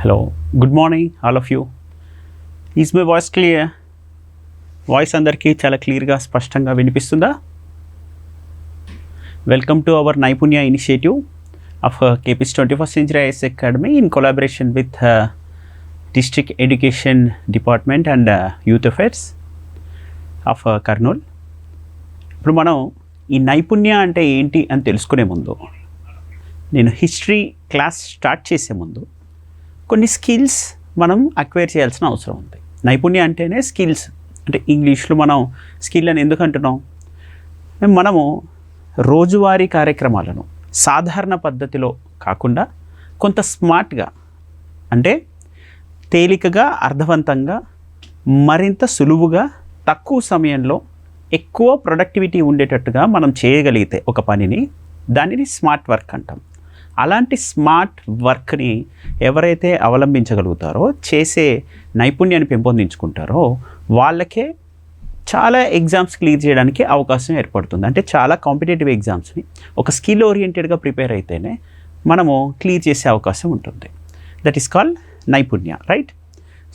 Hello, good morning all of you. Is my voice clear? Voice అందరికీ చాలా క్లియర్గా స్పష్టంగా వినిపిస్తుందా? వెల్కమ్ టు అవర్ నైపుణ్య initiative of KP's 21st Century IAS Academy in collaboration with District Education Department and Youth Affairs of Kurnool. ఇప్పుడు మనం ఈ నైపుణ్య అంటే ఏంటి అని తెలుసుకునే ముందు నేను హిస్టరీ క్లాస్ స్టార్ట్ చేసే ముందు కొన్ని స్కిల్స్ మనం అక్వైర్ చేయాల్సిన అవసరం ఉంది. నైపుణ్య అంటేనే స్కిల్స్, అంటే ఇంగ్లీష్లో మనం స్కిల్ అని ఎందుకు అంటున్నాం? మనము రోజువారీ కార్యక్రమాలను సాధారణ పద్ధతిలో కాకుండా కొంత స్మార్ట్గా, అంటే తేలికగా, అర్థవంతంగా, మరింత సులువుగా, తక్కువ సమయంలో ఎక్కువ ప్రొడక్టివిటీ ఉండేటట్టుగా మనం చేయగలిగితే ఒక పనిని, దానిని స్మార్ట్ వర్క్ అంటాం. అలాంటి స్మార్ట్ వర్క్ని ఎవరైతే అవలంబించగలుగుతారో, చేసే నైపుణ్యాన్ని పెంపొందించుకుంటారో వాళ్ళకే చాలా ఎగ్జామ్స్ క్లియర్ చేయడానికి అవకాశం ఏర్పడుతుంది. అంటే చాలా కాంపిటేటివ్ ఎగ్జామ్స్ని ఒక స్కిల్ ఓరియంటెడ్గా ప్రిపేర్ అయితేనే మనము క్లియర్ చేసే అవకాశం ఉంటుంది. దట్ ఈస్ కాల్డ్ నైపుణ్య, రైట్?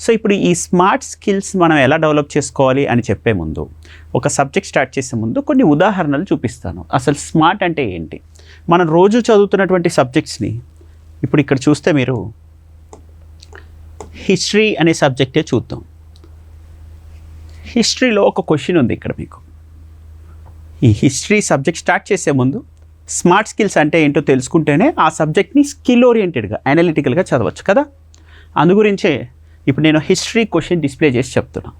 సో ఇప్పుడు ఈ స్మార్ట్ స్కిల్స్ మనం ఎలా డెవలప్ చేసుకోవాలి అని చెప్పే ముందు, ఒక సబ్జెక్ట్ స్టార్ట్ చేసే ముందు కొన్ని ఉదాహరణలు చూపిస్తాను. అసలు స్మార్ట్ అంటే ఏంటి? మనం రోజు చదువుతున్నటువంటి సబ్జెక్ట్స్ని ఇప్పుడు ఇక్కడ చూస్తే మీరు హిస్టరీ అనే సబ్జెక్టే చూద్దాం. హిస్టరీలో ఒక క్వశ్చన్ ఉంది ఇక్కడ మీకు. ఈ హిస్టరీ సబ్జెక్ట్ స్టార్ట్ చేసే ముందు స్మార్ట్ స్కిల్స్ అంటే ఏంటో తెలుసుకుంటేనే ఆ సబ్జెక్ట్ని స్కిల్ ఓరియంటెడ్గా, అనలిటికల్గా చదవచ్చు కదా. అందుగురించే ఇప్పుడు నేను హిస్టరీ క్వశ్చన్ డిస్ప్లే చేసి చెప్తున్నా.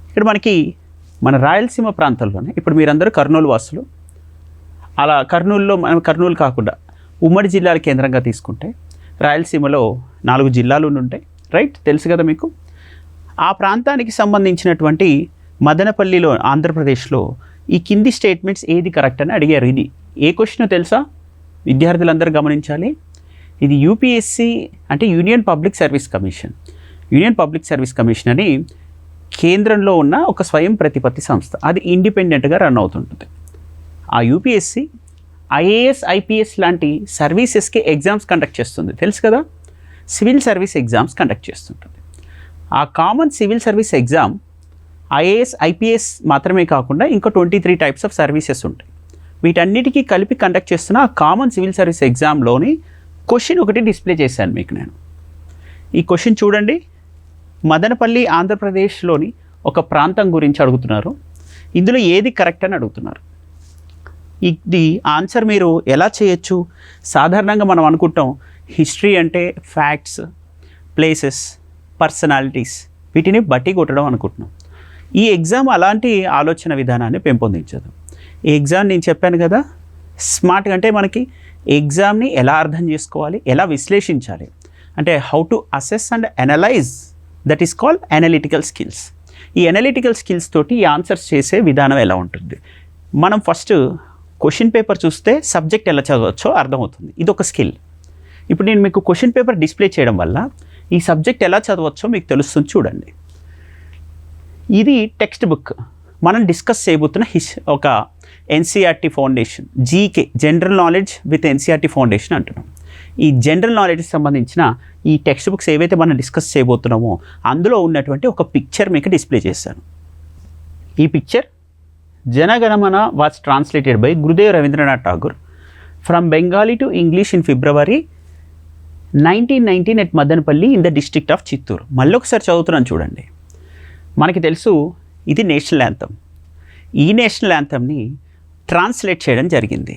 ఇక్కడ మనకి మన రాయలసీమ ప్రాంతంలోనే, ఇప్పుడు మీరందరూ కర్నూలు వాసులు, అలా కర్నూలులో మనం కర్నూలు కాకుండా ఉమ్మడి జిల్లాల కేంద్రంగా తీసుకుంటే రాయలసీమలో 4 జిల్లాలు ఉంటాయి, రైట్? తెలుసు కదా మీకు. ఆ ప్రాంతానికి సంబంధించినటువంటి మదనపల్లిలో, ఆంధ్రప్రదేశ్లో ఈ కింది స్టేట్మెంట్స్ ఏది కరెక్ట్ అని అడిగారు. ఇది ఏ క్వశ్చన్ తెలుసా? విద్యార్థులందరూ గమనించాలి. ఇది యూపీఎస్సీ అంటే union public service commission. Union public service commission అని కేంద్రంలో ఉన్న ఒక స్వయం ప్రతిపత్తి సంస్థ, అది ఇండిపెండెంట్గా రన్ అవుతుంటుంది. ఆ యూపీఎస్సీ ఐఏఎస్, ఐపీఎస్ లాంటి సర్వీసెస్కి ఎగ్జామ్స్ కండక్ట్ చేస్తుంది, తెలుసు కదా. సివిల్ సర్వీస్ ఎగ్జామ్స్ కండక్ట్ చేస్తుంటుంది. ఆ common civil service exam IAS, IPS మాత్రమే కాకుండా ఇంకా 23 టైప్స్ ఆఫ్ సర్వీసెస్ ఉంటాయి. వీటన్నిటికీ కలిపి కండక్ట్ చేస్తున్న ఆ కామన్ సివిల్ సర్వీస్ ఎగ్జామ్లోని క్వశ్చన్ ఒకటి డిస్ప్లే చేశాను మీకు నేను. ఈ క్వశ్చన్ చూడండి. మదనపల్లి ఆంధ్రప్రదేశ్లోని ఒక ప్రాంతం గురించి అడుగుతున్నారు. ఇందులో ఏది కరెక్ట్ అని అడుగుతున్నారు. ఇది ఆన్సర్ మీరు ఎలా చేయొచ్చు? సాధారణంగా మనం అనుకుంటాం హిస్టరీ అంటే ఫ్యాక్ట్స్, ప్లేసెస్, పర్సనాలిటీస్, వీటిని బట్టి కొట్టడం అనుకుంటున్నాం. ఈ ఎగ్జామ్ అలాంటి ఆలోచన విధానాన్ని పెంపొందించదు. ఈ ఎగ్జామ్ నేను చెప్పాను కదా, స్మార్ట్గా అంటే మనకి ఎగ్జామ్ని ఎలా అర్థం చేసుకోవాలి, ఎలా విశ్లేషించాలి, అంటే how to assess and analyse, that is called analytical skills. ఈ అనలిటికల్ స్కిల్స్ తోటి ఈ ఆన్సర్స్ చేసే విధానం ఎలా ఉంటుంది. మనం ఫస్ట్ క్వశ్చన్ పేపర్ చూస్తే సబ్జెక్ట్ ఎలా చదవచ్చో అర్థమవుతుంది. ఇది ఒక స్కిల్. ఇప్పుడు నేను మీకు క్వశ్చన్ పేపర్ డిస్ప్లే చేయడం వల్ల ఈ సబ్జెక్ట్ ఎలా చదవచ్చో మీకు తెలుస్తుంది. చూడండి, ఇది టెక్స్ట్ బుక్. మనం డిస్కస్ చేయబోతున్న ఒక NCERT foundation, GK, general knowledge with NCERT foundation అంటున్నాం. ఈ జనరల్ నాలెడ్జ్కి సంబంధించిన ఈ టెక్స్ట్ బుక్స్ ఏవైతే మనం డిస్కస్ చేయబోతున్నామో అందులో ఉన్నటువంటి ఒక పిక్చర్ మీకు డిస్ప్లే చేశాను. ఈ picture Jana Gana Mana was translated by Gurudev Rabindranath Tagore from Bengali to English in February 1919 at Madanapalle in the district of Chittoor. మళ్ళీ ఒకసారి చదువుతున్నాను చూడండి. మనకి తెలుసు ఇది నేషనల్ యాంథమ్. ఈ నేషనల్ యాంథమ్ని ట్రాన్స్లేట్ చేయడం జరిగింది.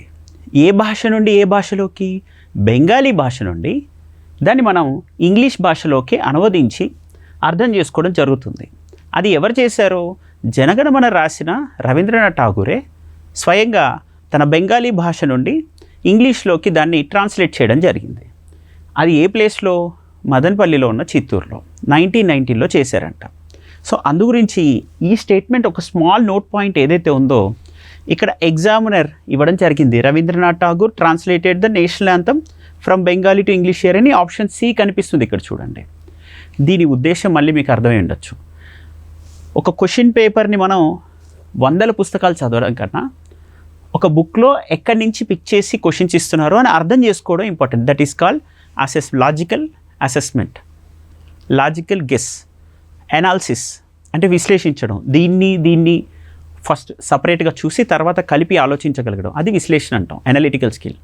ఏ భాష నుండి ఏ భాషలోకి? బెంగాలీ భాష నుండి దాన్ని మనం ఇంగ్లీష్ భాషలోకి అనువదించి అర్థం చేసుకోవడం జరుగుతుంది. అది ఎవరు చేశారో? జనగణమన రాసిన రవీంద్రనాథ్ ఠాగూరే స్వయంగా తన బెంగాలీ భాష నుండి ఇంగ్లీష్లోకి దాన్ని ట్రాన్స్లేట్ చేయడం జరిగింది. అది ఏ ప్లేస్లో? మదనపల్లిలో ఉన్న చిత్తూరులో 1919లో చేశారంట. సో అందు గురించి ఈ స్టేట్మెంట్ ఒక స్మాల్ నోట్ పాయింట్ ఏదైతే ఉందో ఇక్కడ ఎగ్జామినర్ ఇవ్వడం జరిగింది. Rabindranath Tagore translated the national anthem from Bengali to English here అని ఆప్షన్ సి కనిపిస్తుంది ఇక్కడ చూడండి. దీని ఉద్దేశం మళ్ళీ మీకు అర్థమై ఉండొచ్చు. ఒక క్వశ్చన్ పేపర్ని మనం 100 పుస్తకాలు చదవడం కన్నా ఒక బుక్లో ఎక్కడి నుంచి పిక్ చేసి క్వశ్చన్స్ ఇస్తున్నారో అని అర్థం చేసుకోవడం important. That is called assess logical assessment, logical guess, analysis అంటే విశ్లేషించడం, దీన్ని ఫస్ట్ సపరేట్గా చూసి తర్వాత కలిపి ఆలోచించగలగడం, అది విశ్లేషణ అంటాం, అనలిటికల్ స్కిల్.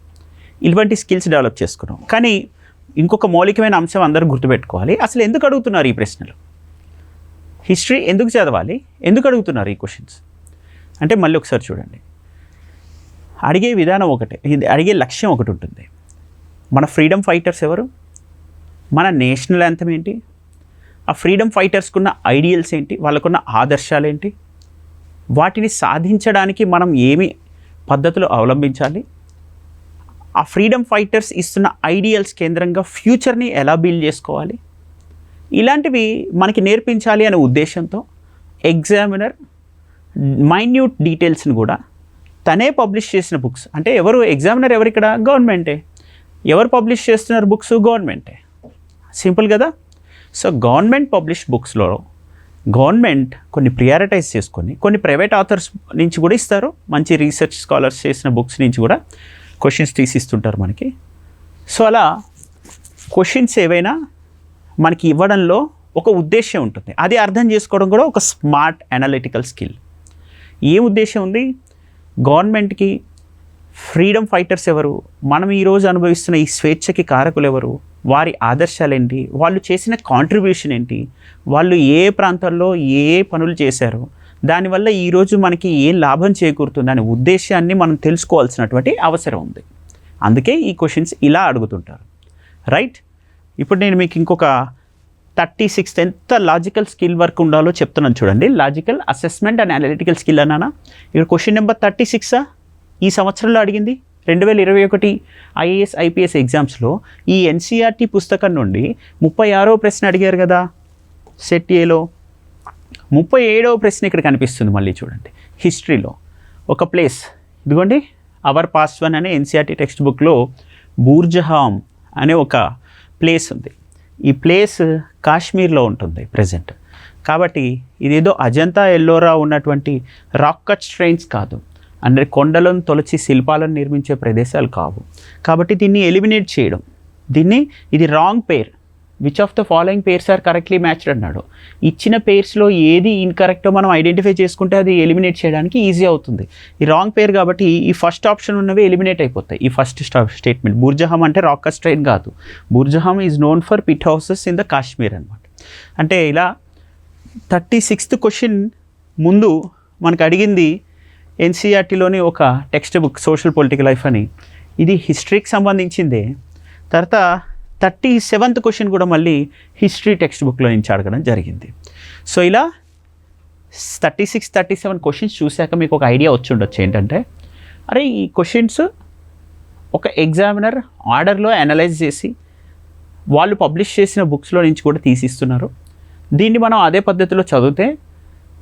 ఇటువంటి స్కిల్స్ డెవలప్ చేసుకున్నాం. కానీ ఇంకొక మౌలికమైన అంశం అందరూ గుర్తుపెట్టుకోవాలి, అసలు ఎందుకు అడుగుతున్నారు ఈ ప్రశ్నలు, హిస్టరీ ఎందుకు చదవాలి, ఎందుకు అడుగుతున్నారు ఈ క్వశ్చన్స్ అంటే మళ్ళీ ఒకసారి చూడండి. అడిగే విధానం ఒకటే, అడిగే లక్ష్యం ఒకటి ఉంటుంది. మన ఫ్రీడమ్ ఫైటర్స్ ఎవరు, మన నేషనల్ యాంథమ్ ఏంటి, ఆ ఫ్రీడమ్ ఫైటర్స్కున్న ఐడియల్స్ ఏంటి, వాళ్ళకున్న ఆదర్శాలు ఏంటి, వాటిని సాధించడానికి మనం ఏమి పద్ధతులు అవలంబించాలి, ఆ ఫ్రీడమ్ ఫైటర్స్ ఇస్తున్న ఐడియల్స్ కేంద్రంగా ఫ్యూచర్ని ఎలా బిల్డ్ చేసుకోవాలి, ఇలాంటివి మనకి నేర్పించాలి అనే ఉద్దేశంతో ఎగ్జామినర్ మైన్యూట్ డీటెయిల్స్ని కూడా తనే పబ్లిష్ చేసిన బుక్స్, అంటే ఎవరు ఎగ్జామినర్ ఎవరు ఇక్కడ, గవర్నమెంటే. ఎవరు పబ్లిష్ చేస్తున్నారు బుక్స్, గవర్నమెంటే. సింపుల్ కదా. సో గవర్నమెంట్ పబ్లిష్ బుక్స్లో గవర్నమెంట్ కొన్ని ప్రియారిటైజ్ చేసుకొని కొన్ని ప్రైవేట్ ఆథర్స్ నుంచి కూడా ఇస్తారు, మంచి రీసెర్చ్ స్కాలర్స్ చేసిన బుక్స్ నుంచి కూడా క్వశ్చన్స్ తీసిస్తుంటారు మనకి. సో అలా క్వశ్చన్స్ ఏవైనా మనకి ఇవ్వడంలో ఒక ఉద్దేశం ఉంటుంది, అది అర్థం చేసుకోవడం కూడా ఒక స్మార్ట్ అనలిటికల్ స్కిల్. ఏం ఉద్దేశం ఉంది, గవర్నమెంట్కి ఫ్రీడమ్ ఫైటర్స్ ఎవరు, మనం ఈరోజు అనుభవిస్తున్న ఈ స్వేచ్ఛకి కారకులు ఎవరు, వారి ఆదర్శాలు ఏంటి, వాళ్ళు చేసిన కాంట్రిబ్యూషన్ ఏంటి, వాళ్ళు ఏ ప్రాంతాల్లో ఏ పనులు చేశారు, దానివల్ల ఈరోజు మనకి ఏం లాభం చేకూరుతుంది అనే ఉద్దేశాన్ని మనం తెలుసుకోవాల్సినటువంటి అవసరం ఉంది. అందుకే ఈ క్వశ్చన్స్ ఇలా అడుగుతుంటారు, రైట్. ఇప్పుడు నేను మీకు ఇంకొక 36 ఎంత లాజికల్ స్కిల్ వర్క్ ఉండాలో చెప్తున్నాను చూడండి. Logical assessment and analytical skill అన్నానా. ఇక్కడ క్వశ్చన్ నెంబర్ 36 ఈ సంవత్సరంలో అడిగింది 2021 ఐఏఎస్ ఐపీఎస్ ఎగ్జామ్స్లో ఈ ఎన్సీఆర్టీ పుస్తకం నుండి 36వ ప్రశ్న అడిగారు కదా సెట్ ఏలో. 37వ ప్రశ్న ఇక్కడ కనిపిస్తుంది మళ్ళీ చూడండి. హిస్టరీలో ఒక ప్లేస్, ఇదిగోండి అవర్ పాస్ట్ వన్ అనే ఎన్సీఆర్టీ టెక్స్ట్ బుక్లో బూర్జహామ్ అనే ఒక ప్లేస్ ఉంది. ఈ ప్లేస్ కాశ్మీర్లో ఉంటుంది ప్రజెంట్. కాబట్టి ఇదేదో అజంతా ఎల్లోరా ఉన్నటువంటి రాక్ కట్ స్ట్రెయిన్స్ కాదు, అంటే కొండలను తొలచి శిల్పాలను నిర్మించే ప్రదేశాలు కావు. కాబట్టి దీన్ని ఎలిమినేట్ చేయడం, ఇది wrong pair, which of the following pairs are correctly matched అన్నాడు. ఇచ్చిన పేర్స్లో ఏది ఇన్కరెక్టో మనం ఐడెంటిఫై చేసుకుంటే అది ఎలిమినేట్ చేయడానికి ఈజీ అవుతుంది. ఈ రాంగ్ పేర్ కాబట్టి ఈ ఫస్ట్ ఆప్షన్ ఉన్నవి ఎలిమినేట్ అయిపోతాయి. ఈ ఫస్ట్ స్టేట్మెంట్ బూర్జహామ్ అంటే రాక్ కట్ స్ట్రెయిన్ కాదు, Burzahom is known for pit houses in the Kashmir అనమాట. అంటే ఇలా 36th క్వశ్చన్ ముందు మనకు అడిగింది ఎన్సీఆర్టీలోని ఒక text book social political life అని, ఇది హిస్టరీకి సంబంధించిందే. తర్వాత 37th క్వశ్చన్ కూడా మళ్ళీ హిస్టరీ టెక్స్ట్ బుక్లో నుంచి అడగడం జరిగింది. సో ఇలా 36, 37 క్వశ్చన్స్ చూశాక మీకు ఒక ఐడియా వచ్చి ఉండొచ్చు ఏంటంటే, అరే ఈ క్వశ్చన్స్ ఒక ఎగ్జామినర్ ఆర్డర్లో అనలైజ్ చేసి వాళ్ళు పబ్లిష్ చేసిన బుక్స్లో నుంచి కూడా తీసిస్తున్నారు. దీన్ని మనం అదే పద్ధతిలో చదివితే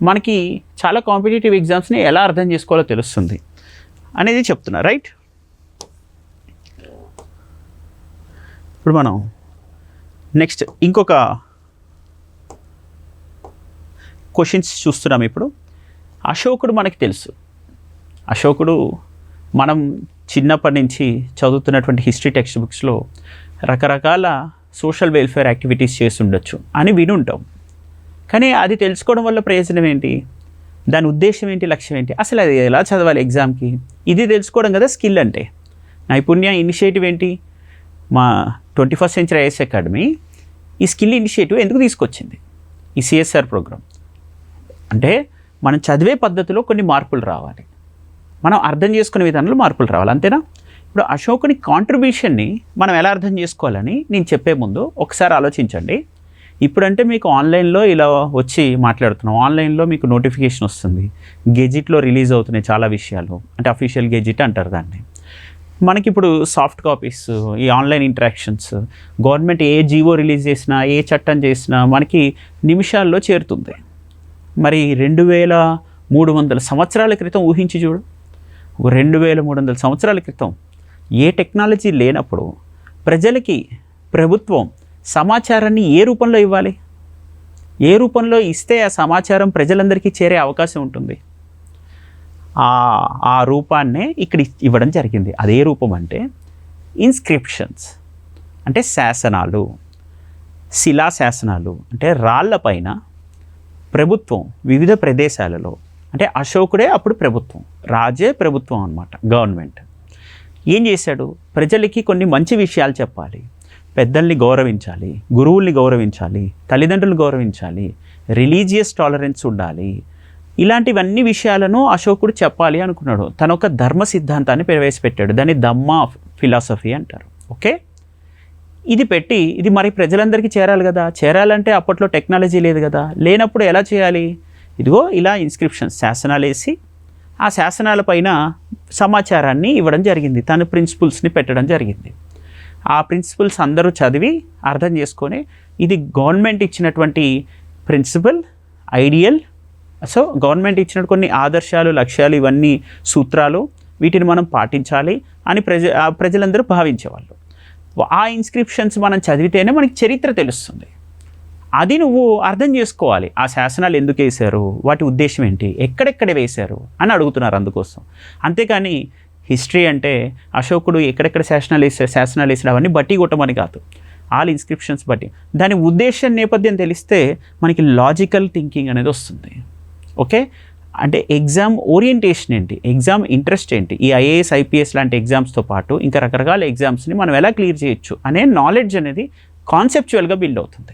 మనకి చాలా కాంపిటేటివ్ ఎగ్జామ్స్ని ఎలా అర్థం చేసుకోవాలో తెలుస్తుంది అనేది చెప్తున్నా, రైట్. ఇప్పుడు మనం నెక్స్ట్ ఇంకొక క్వశ్చన్స్ చూస్తున్నాం. ఇప్పుడు అశోకుడు మనకి తెలుసు. అశోకుడు మనం చిన్నప్పటి నుంచి చదువుతున్నటువంటి హిస్టరీ టెక్స్ట్ బుక్స్లో రకరకాల సోషల్ వెల్ఫేర్ యాక్టివిటీస్ చేసి ఉండొచ్చు అని వినుంటాం. కానీ అది తెలుసుకోవడం వల్ల ప్రయోజనం ఏంటి, దాని ఉద్దేశం ఏంటి, లక్ష్యం ఏంటి, అసలు అది ఎలా చదవాలి ఎగ్జామ్కి, ఇది తెలుసుకోవడం కదా స్కిల్ అంటే. నైపుణ్య ఇనిషియేటివ్ ఏంటి, మా 21st సెంచరీ ఐఏఎస్ అకాడమీ ఈ స్కిల్ ఇనిషియేటివ్ ఎందుకు తీసుకొచ్చింది, ఈ సిఎస్ఆర్ ప్రోగ్రామ్ అంటే మనం చదివే పద్ధతిలో కొన్ని మార్పులు రావాలి, మనం అర్థం చేసుకునే విధానంలో మార్పులు రావాలి, అంతేనా. ఇప్పుడు అశోకుని కాంట్రిబ్యూషన్ని మనం ఎలా అర్థం చేసుకోవాలని నేను చెప్పే ముందు ఒకసారి ఆలోచించండి. ఇప్పుడంటే మీకు ఆన్లైన్లో ఇలా వచ్చి మాట్లాడుతున్నాం, ఆన్లైన్లో మీకు నోటిఫికేషన్ వస్తుంది, గెజిట్లో రిలీజ్ అవుతున్నాయి చాలా విషయాలు, అంటే అఫీషియల్ గెజిట్ అంటారు దాన్ని. మనకి ఇప్పుడు సాఫ్ట్ కాపీస్, ఈ ఆన్లైన్ ఇంటరాక్షన్స్, గవర్నమెంట్ ఏ జీవో రిలీజ్ చేసినా ఏ చట్టం చేసినా మనకి నిమిషాల్లో చేరుతుంది. మరి 2300 సంవత్సరాల క్రితం ఊహించి చూడు, 2300 సంవత్సరాల క్రితం ఏ టెక్నాలజీ లేనప్పుడు ప్రజలకి ప్రభుత్వం సమాచారాన్ని ఏ రూపంలో ఇవ్వాలి, ఏ రూపంలో ఇస్తే ఆ సమాచారం ప్రజలందరికీ చేరే అవకాశం ఉంటుంది. ఆ రూపాన్నే ఇక్కడ ఇవ్వడం జరిగింది. అదే రూపం అంటే ఇన్స్క్రిప్షన్స్, అంటే శాసనాలు. శిలాశాసనాలు అంటే రాళ్లపైన ప్రభుత్వం వివిధ ప్రదేశాలలో, అంటే అశోకుడే అప్పుడు ప్రభుత్వం, రాజే ప్రభుత్వం అన్నమాట, గవర్నమెంట్ ఏం చేశాడు, ప్రజలకి కొన్ని మంచి విషయాలు చెప్పాలి, పెద్దల్ని గౌరవించాలి, గురువుల్ని గౌరవించాలి, తల్లిదండ్రులు గౌరవించాలి, రిలీజియస్ టాలరెన్స్ ఉండాలి, ఇలాంటివన్నీ విషయాలను అశోకుడు చెప్పాలి అనుకున్నాడు. తన ఒక ధర్మ సిద్ధాంతాన్ని ప్రవేశపెట్టాడు. దాన్ని ధమ్మ ఫిలాసఫీ అంటారు. ఓకే, ఇది పెట్టి ఇది మరి ప్రజలందరికీ చేరాలి కదా. చేరాలంటే అప్పట్లో టెక్నాలజీ లేదు కదా. లేనప్పుడు ఎలా చేయాలి? ఇదిగో ఇలా ఇన్స్క్రిప్షన్స్, శాసనాలు వేసి ఆ శాసనాల పైన సమాచారాన్ని ఇవ్వడం జరిగింది. తన ప్రిన్సిపల్స్ని పెట్టడం జరిగింది. ఆ ప్రిన్సిపల్స్ అందరూ చదివి అర్థం చేసుకొని ఇది గవర్నమెంట్ ఇచ్చినటువంటి ప్రిన్సిపల్, ఐడియల్, సో గవర్నమెంట్ ఇచ్చిన కొన్ని ఆదర్శాలు, లక్ష్యాలు, ఇవన్నీ సూత్రాలు, వీటిని మనం పాటించాలి అని ప్రజలందరూ భావించేవాళ్ళు. ఆ ఇన్స్క్రిప్షన్స్ మనం చదివితేనే మనకి చరిత్ర తెలుస్తుంది. అది నువ్వు అర్థం చేసుకోవాలి. ఆ శాసనాలు ఎందుకు వేశారు, వాటి ఉద్దేశం ఏంటి, ఎక్కడెక్కడ వేశారు అని అడుగుతున్నారు అందుకోసం. అంతేకాని హిస్టరీ అంటే అశోకుడు ఎక్కడెక్కడ శాసనాలు వేసాడు అవన్నీ బట్టి కొట్టమని కాదు. ఆల్ ఇన్స్క్రిప్షన్స్ బట్టి దాని ఉద్దేశం, నేపథ్యం తెలిస్తే మనకి లాజికల్ థింకింగ్ అనేది వస్తుంది. ఓకే, అంటే ఎగ్జామ్ ఓరియంటేషన్ ఏంటి, ఎగ్జామ్ ఇంట్రెస్ట్ ఏంటి, ఈ ఐఏఎస్, ఐపీఎస్ లాంటి ఎగ్జామ్స్తో పాటు ఇంకా రకరకాల ఎగ్జామ్స్ని మనం ఎలా క్లియర్ చేయొచ్చు అనే నాలెడ్జ్ అనేది కాన్సెప్చువల్గా బిల్డ్ అవుతుంది.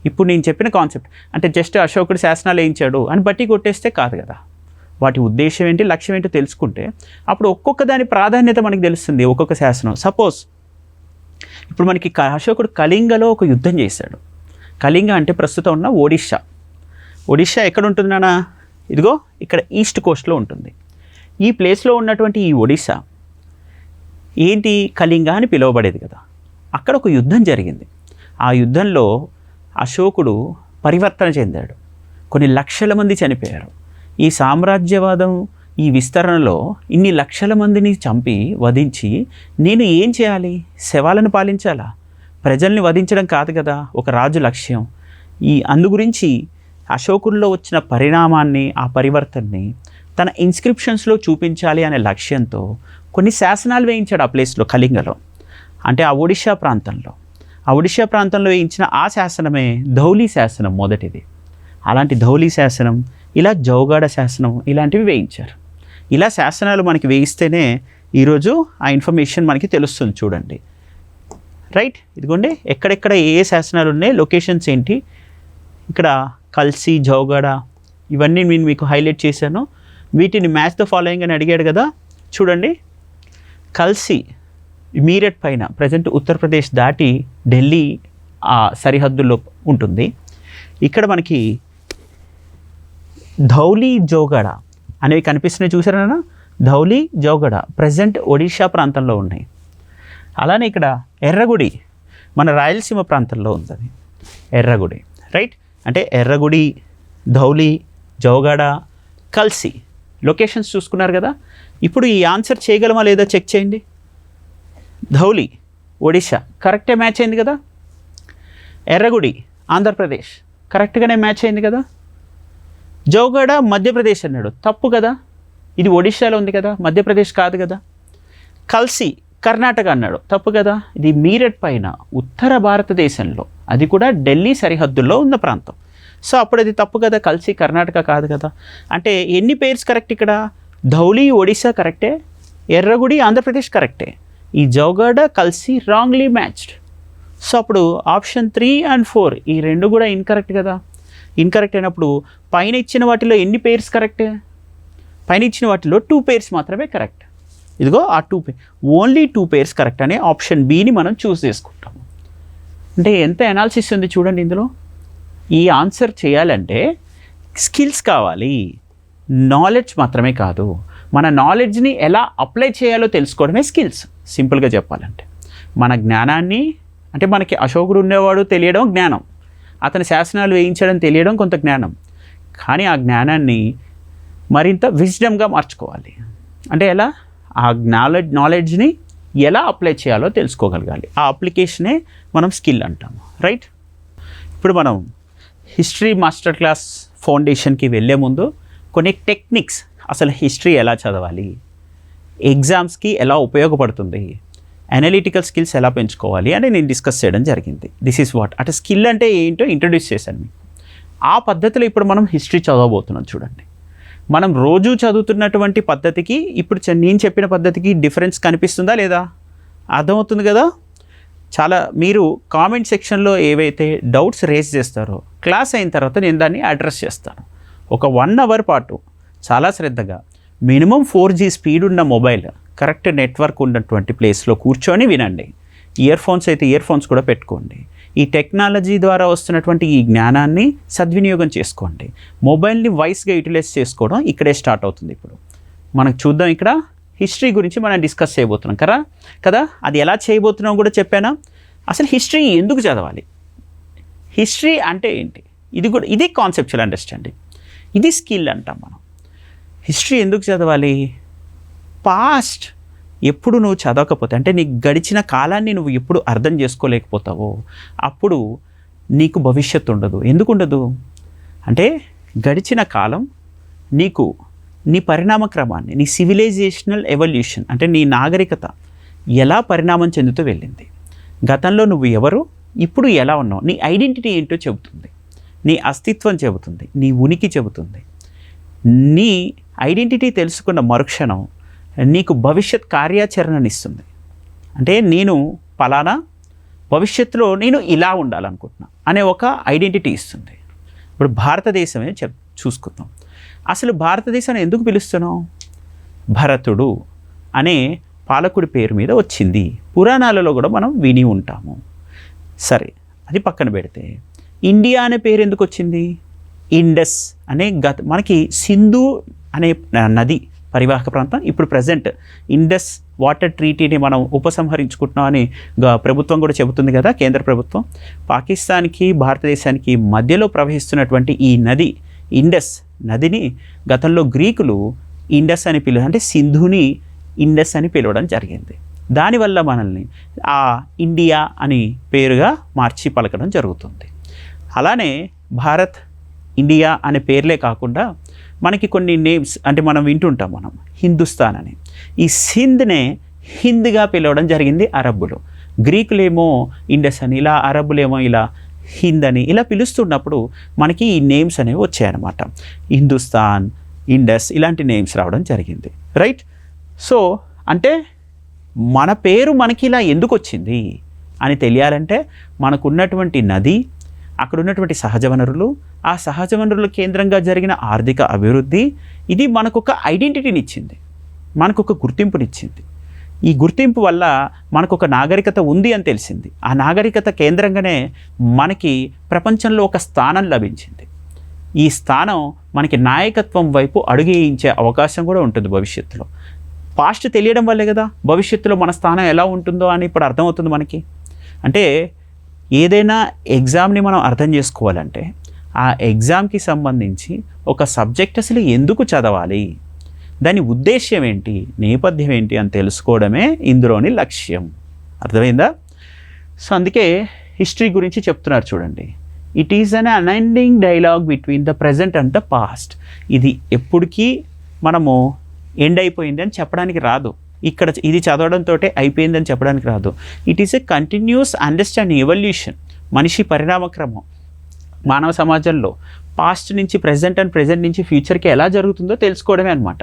ఇప్పుడు నేను చెప్పిన కాన్సెప్ట్ అంటే జస్ట్ అశోకుడు శాసనాలు వేయించాడు అని బట్టి కొట్టేస్తే కాదు కదా. వాటి ఉద్దేశం ఏంటి, లక్ష్యం ఏంటో తెలుసుకుంటే అప్పుడు ఒక్కొక్క దాని ప్రాధాన్యత మనకి తెలుస్తుంది. ఒక్కొక్క శాసనం, సపోజ్ ఇప్పుడు మనకి అశోకుడు కళింగలో ఒక యుద్ధం చేశాడు. కళింగ అంటే ప్రస్తుతం ఉన్న ఒడిషా. ఒడిషా ఎక్కడ ఉంటుంది నాన్న? ఇదిగో ఇక్కడ ఈస్ట్ కోస్ట్లో ఉంటుంది. ఈ ప్లేస్లో ఉన్నటువంటి ఈ ఒడిషా ఏంటి, కళింగ అని పిలువబడేది కదా. అక్కడ ఒక యుద్ధం జరిగింది. ఆ యుద్ధంలో అశోకుడు పరివర్తన చెందాడు. కొన్ని లక్షల మంది చనిపోయారు. ఈ సామ్రాజ్యవాదం, ఈ విస్తరణలో ఇన్ని లక్షల మందిని చంపి వధించి నేను ఏం చేయాలి? శవాలను పాలించాలా? ప్రజల్ని వధించడం కాదు కదా ఒక రాజు లక్ష్యం. అందు గురించి అశోకుల్లో వచ్చిన పరిణామాన్ని, ఆ పరివర్తనని తన ఇన్స్క్రిప్షన్స్లో చూపించాలి అనే లక్ష్యంతో కొన్ని శాసనాలు వేయించాడు ఆ ప్లేస్లో, కళింగలో, అంటే ఆ ఒడిషా ప్రాంతంలో. ఆ ఒడిషా ప్రాంతంలో వేయించిన ఆ శాసనమే ధౌలి శాసనం మొదటిది. అలాంటి ధౌలి శాసనం, ఇలా జౌగాడ శాసనం, ఇలాంటివి వేయించారు. ఇలా శాసనాలు మనకి వేయిస్తేనే ఈరోజు ఆ ఇన్ఫర్మేషన్ మనకి తెలుస్తుంది. చూడండి, రైట్, ఇదిగోండి ఎక్కడెక్కడ ఏ శాసనాలు ఉన్నాయి, లొకేషన్స్ ఏంటి. ఇక్కడ కల్సి, జౌగాడ, ఇవన్నీ నేను మీకు హైలైట్ చేశాను. వీటిని మ్యాచ్ ద ఫాలోయింగ్ అని అడిగాడు కదా. చూడండి, కల్సి మీరట్ పైన ప్రజెంట్ ఉత్తరప్రదేశ్ దాటి ఢిల్లీ ఆ సరిహద్దుల్లో ఉంటుంది. ఇక్కడ మనకి ధౌలి, జౌగడ అనేవి కనిపిస్తున్నాయి, చూసారా? ధౌలి, జౌగడ ప్రజెంట్ ఒడిషా ప్రాంతంలో ఉన్నాయి. అలానే ఇక్కడ ఎర్రగుడి మన రాయలసీమ ప్రాంతంలో ఉంది. అది ఎర్రగుడి, రైట్. అంటే ఎర్రగుడి, ధౌలి, జౌగడ, కల్సి లొకేషన్స్ చూసుకున్నారు కదా. ఇప్పుడు ఈ ఆన్సర్ చేయగలమా లేదా చెక్ చేయండి. ధౌలి ఒడిషా కరెక్టే మ్యాచ్ అయింది కదా. ఎర్రగుడి ఆంధ్రప్రదేశ్ కరెక్ట్గానే మ్యాచ్ అయింది కదా. జౌగడ మధ్యప్రదేశ్ అన్నాడు, తప్పు కదా, ఇది ఒడిషాలో ఉంది కదా, మధ్యప్రదేశ్ కాదు కదా. కల్సి కర్ణాటక అన్నాడు, తప్పు కదా, ఇది మీరట్ పైన ఉత్తర భారతదేశంలో, అది కూడా ఢిల్లీ సరిహద్దుల్లో ఉన్న ప్రాంతం. సో అప్పుడు అది తప్పు కదా, కల్సి కర్ణాటక కాదు కదా. అంటే ఎన్ని పేర్స్ కరెక్ట్ ఇక్కడ? ధౌలి ఒడిశా కరెక్టే, ఎర్రగుడి ఆంధ్రప్రదేశ్ కరెక్టే, ఈ జౌగడ, కల్సి రాంగ్లీ మ్యాచ్డ్. సో అప్పుడు ఆప్షన్ 3 and 4 ఈ రెండు కూడా ఇన్కరెక్ట్ కదా. ఇన్కరెక్ట్ అయినప్పుడు పైన ఇచ్చిన వాటిలో ఎన్ని పేర్స్ కరెక్టే? పైన ఇచ్చిన వాటిలో 2 పేర్స్ మాత్రమే కరెక్ట్. ఇదిగో ఆ 2 పేర్, ఓన్లీ 2 పేర్స్ కరెక్ట్ అనే ఆప్షన్ బిని మనం చూస్ చేసుకుంటాము. అంటే ఎంత అనాలిసిస్ ఉంది చూడండి ఇందులో. ఈ ఆన్సర్ చేయాలంటే స్కిల్స్ కావాలి, నాలెడ్జ్ మాత్రమే కాదు. మన నాలెడ్జ్ని ఎలా అప్లై చేయాలో తెలుసుకోవడమే స్కిల్స్. సింపుల్గా చెప్పాలంటే మన జ్ఞానాన్ని, అంటే మనకి అశోకుడు ఉండేవాడు తెలియడం జ్ఞానం, అతని శాసనాలు వేయించడం తెలియడం కొంత జ్ఞానం. కానీ ఆ జ్ఞానాన్ని మరింత విజ్డమ్గా మార్చుకోవాలి. అంటే ఎలా? ఆ నాలెడ్జ్ని ఎలా అప్లై చేయాలో తెలుసుకోగలగాలి. ఆ అప్లికేషనే మనం స్కిల్ అంటాము, రైట్. ఇప్పుడు మనం హిస్టరీ మాస్టర్ క్లాస్ ఫౌండేషన్కి వెళ్ళే ముందు కొన్ని టెక్నిక్స్, అసలు హిస్టరీ ఎలా చదవాలి, ఎగ్జామ్స్కి ఎలా ఉపయోగపడుతుంది, అనలిటికల్ స్కిల్స్ ఎలా పెంచుకోవాలి అని నేను డిస్కస్ చేయడం జరిగింది. దిస్ ఈజ్ వాట్ అంటే స్కిల్ అంటే ఏంటో ఇంట్రడ్యూస్ చేశాను మీకు. ఆ పద్ధతిలో ఇప్పుడు మనం హిస్టరీ చదవబోతున్నాం. చూడండి, మనం రోజు చదువుతున్నటువంటి పద్ధతికి ఇప్పుడు నేను చెప్పిన పద్ధతికి డిఫరెన్స్ కనిపిస్తుందా లేదా? అర్థమవుతుంది కదా. చాలా మీరు కామెంట్ సెక్షన్లో ఏవైతే డౌట్స్ రేస్ చేస్తారో క్లాస్ అయిన తర్వాత నేను దాన్ని అడ్రస్ చేస్తాను. ఒక 1 అవర్ పాటు చాలా శ్రద్ధగా మినిమం 4G స్పీడ్ ఉన్న మొబైల్ కరెక్ట్ నెట్వర్క్ ఉన్నటువంటి ప్లేస్లో కూర్చొని వినండి. ఇయర్ ఫోన్స్ అయితే ఇయర్ ఫోన్స్ కూడా పెట్టుకోండి. ఈ టెక్నాలజీ ద్వారా వస్తున్నటువంటి ఈ జ్ఞానాన్ని సద్వినియోగం చేసుకోండి. మొబైల్ని వైస్గా యూటిలైజ్ చేసుకోవడం ఇక్కడే స్టార్ట్ అవుతుంది. ఇప్పుడు మనకు చూద్దాం, ఇక్కడ హిస్టరీ గురించి మనం డిస్కస్ చేయబోతున్నాం కదా. అది ఎలా చేయబోతున్నాం కూడా చెప్పానా. అసలు హిస్టరీ ఎందుకు చదవాలి, హిస్టరీ అంటే ఏంటి, ఇది కాన్సెప్చువల్ అండర్స్టాండింగ్, ఇది స్కిల్ అంటాం మనం. హిస్టరీ ఎందుకు చదవాలి? పాస్ట్ ఎప్పుడు నువ్వు చదవకపోతే అంటే నీకు గడిచిన కాలాన్ని నువ్వు ఎప్పుడు అర్థం చేసుకోలేకపోతావో అప్పుడు నీకు భవిష్యత్తు ఉండదు. ఎందుకు ఉండదు అంటే గడిచిన కాలం నీకు నీ పరిణామ క్రమాన్ని, నీ సివిలైజేషనల్ ఎవల్యూషన్ అంటే నీ నాగరికత ఎలా పరిణామం చెందుతూ వెళ్ళింది, గతంలో నువ్వు ఎవరు, ఇప్పుడు ఎలా ఉన్నావు, నీ ఐడెంటిటీ ఏంటో చెబుతుంది, నీ అస్తిత్వం చెబుతుంది, నీ ఉనికి చెబుతుంది. నీ ఐడెంటిటీ తెలుసుకున్న మరుక్షణం నీకు భవిష్యత్ కార్యాచరణని ఇస్తుంది. అంటే నేను పలానా భవిష్యత్తులో నేను ఇలా ఉండాలనుకుంటున్నా అనే ఒక ఐడెంటిటీ ఇస్తుంది. ఇప్పుడు భారతదేశమే చూసుకుందాం. అసలు భారతదేశాన్ని ఎందుకు పిలుస్తున్నాం? భరతుడు అనే పాలకుడి పేరు మీద వచ్చింది. పురాణాలలో కూడా మనం విని ఉంటాము. సరే, అది పక్కన పెడితే ఇండియా అనే పేరు ఎందుకు వచ్చింది? ఇండస్ అనే మనకి సింధు అనే నది పరివాహక ప్రాంతం ఇప్పుడు ప్రజెంట్ ఇండస్ వాటర్ ట్రీటీని మనం ఉపసంహరించుకుంటున్నాం అని ప్రభుత్వం కూడా చెబుతుంది కదా, కేంద్ర ప్రభుత్వం. పాకిస్తాన్కి భారతదేశానికి మధ్యలో ప్రవహిస్తున్నటువంటి ఈ నది ఇండస్ నదిని గతంలో గ్రీకులు ఇండస్ అని అంటే సింధుని ఇండస్ అని పిలవడం జరిగింది. దానివల్ల మనల్ని ఆ ఇండియా అని పేరుగా మార్చి పలకడం జరుగుతుంది. అలానే భారత్, ఇండియా అనే పేర్లే కాకుండా మనకి కొన్ని నేమ్స్ అంటే మనం వింటుంటాం మనం హిందుస్థాన్ అని. ఈ సింధ్నే హింద్గా పిలవడం జరిగింది అరబ్బులు. గ్రీకులేమో ఇండస్ అని, ఇలా అరబ్బులేమో ఇలా హింద్ అని ఇలా పిలుస్తున్నప్పుడు మనకి ఈ నేమ్స్ అనేవి వచ్చాయన్నమాట. హిందుస్థాన్, ఇండస్ ఇలాంటి నేమ్స్ రావడం జరిగింది. రైట్. సో అంటే మన పేరు మనకి ఇలా ఎందుకు వచ్చింది అని తెలియాలంటే మనకున్నటువంటి నది, అక్కడ ఉన్నటువంటి సహజ వనరులు, ఆ సహజ వనరుల కేంద్రంగా జరిగిన ఆర్థిక అభివృద్ధి, ఇది మనకొక ఐడెంటిటీని ఇచ్చింది, మనకొక గుర్తింపునిచ్చింది. ఈ గుర్తింపు వల్ల మనకు ఒక నాగరికత ఉంది అని తెలిసింది. ఆ నాగరికత కేంద్రంగానే మనకి ప్రపంచంలో ఒక స్థానం లభించింది. ఈ స్థానం మనకి నాయకత్వం వైపు అడుగేయించే అవకాశం కూడా ఉంటుంది భవిష్యత్తులో. పాస్ట్ తెలియడం వల్లే కదా భవిష్యత్తులో మన స్థానం ఎలా ఉంటుందో అని ఇప్పుడు అర్థమవుతుంది మనకి. అంటే ఏదైనా ఎగ్జామ్ని మనం అర్థం చేసుకోవాలంటే ఆ ఎగ్జామ్కి సంబంధించి ఒక సబ్జెక్ట్ అసలు ఎందుకు చదవాలి, దాని ఉద్దేశ్యం ఏంటి, నేపథ్యం ఏంటి అని తెలుసుకోవడమే ఇందులోని లక్ష్యం. అర్థమైందా? సో అందుకే హిస్టరీ గురించి చెప్తున్నారు చూడండి. It is an unending dialogue between the present and the past. ఇది ఎప్పటికీ మనము ఎండ్ అయిపోయింది అని చెప్పడానికి రాదు. ఇక్కడ ఇది చదవడంతో అయిపోయిందని చెప్పడానికి రాదు. It is a continuous understanding, evolution, మనిషి పరిణామక్రమం. మానవ సమాజంలో పాస్ట్ నుంచి ప్రెజెంట్ అండ్ ప్రెజెంట్ నుంచి ఫ్యూచర్కి ఎలా జరుగుతుందో తెలుసుకోవడమే అనమాట.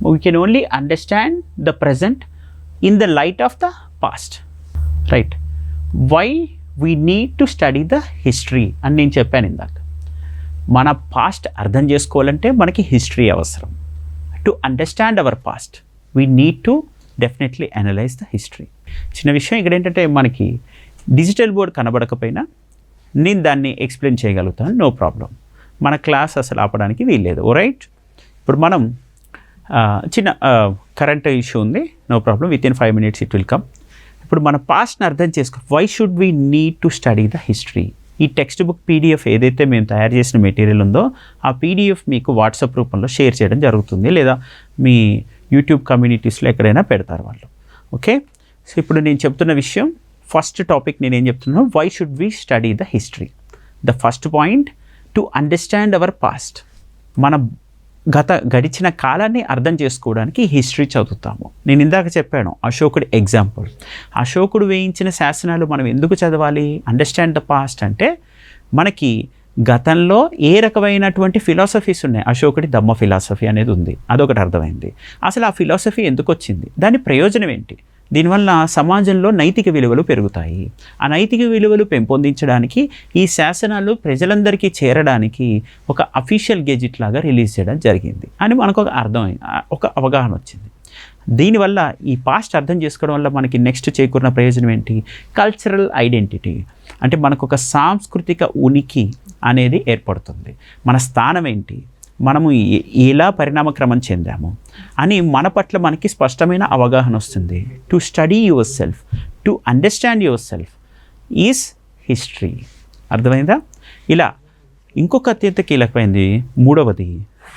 We can only understand the present in the light of the past, right? Why we need to study the history అని నేను చెప్పాను ఇందాక. మన పాస్ట్ అర్థం చేసుకోవాలంటే మనకి హిస్టరీ అవసరం. To understand our past we need to definitely analyse the history. చిన్న విషయం ఇక్కడ ఏంటంటే మనకి డిజిటల్ బోర్డ్ కనబడకపోయినా నేను దాన్ని ఎక్స్ప్లెయిన్ చేయగలుగుతాను, నో ప్రాబ్లం. మన క్లాస్ అసలు ఆపడానికి వీల్లేదు. రైట్. ఇప్పుడు మనం చిన్న కరెంట్ ఇష్యూ ఉంది, no problem, with in 5 minutes it will come. ఇప్పుడు మన పాస్ట్ని అర్థం చేసుకో. Why should we need to study the history? ఈ టెక్స్ట్ బుక్ PDF ఏదైతే మేము తయారు చేసిన మెటీరియల్ ఉందో ఆ PDF మీకు వాట్సాప్ రూపంలో షేర్ చేయడం జరుగుతుంది, లేదా మీ యూట్యూబ్ కమ్యూనిటీస్లో ఎక్కడైనా పెడతారు వాళ్ళు. ఓకే. సో ఇప్పుడు నేను చెప్తున్న విషయం, ఫస్ట్ టాపిక్ నేనేం చెప్తున్నాను, why should we study the history. The first point, to understand our past. మన గడిచిన కాలాన్ని అర్థం చేసుకోవడానికి హిస్టరీ చదువుతాము. నేను ఇందాక చెప్పాను అశోకుడి ఎగ్జాంపుల్. అశోకుడు వేయించిన శాసనాలు మనం ఎందుకు చదవాలి? అండర్స్టాండ్ ద పాస్ట్ అంటే మనకి గతంలో ఏ రకమైనటువంటి ఫిలాసఫీస్ ఉన్నాయి. అశోకుడి ధమ్మ ఫిలాసఫీ అనేది ఉంది, అదొకటి అర్థమైంది. అసలు ఆ ఫిలాసఫీ ఎందుకు వచ్చింది, దాని ప్రయోజనం ఏంటి, దీనివల్ల సమాజంలో నైతిక విలువలు పెరుగుతాయి. ఆ నైతిక విలువలు పెంపొందించడానికి ఈ శాసనాలు ప్రజలందరికీ చేరడానికి ఒక అఫీషియల్ గెజిట్ లాగా రిలీజ్ చేయడం జరిగింది అని మనకు ఒక ఒక అవగాహన వచ్చింది. దీనివల్ల ఈ పాస్ట్ అర్థం చేసుకోవడం వల్ల మనకి నెక్స్ట్ చేకూరిన ప్రయోజనం ఏంటి? కల్చరల్ ఐడెంటిటీ, అంటే మనకు ఒక సాంస్కృతిక ఉనికి అనేది ఏర్పడుతుంది. మన స్థానం ఏంటి, మనము ఎలా పరిణామక్రమం చెందాము అని మన పట్ల మనకి స్పష్టమైన అవగాహన వస్తుంది. To study your self, to understand your self is history. అర్థమైందా? ఇలా ఇంకొక అత్యంత కీలకమైనది మూడవది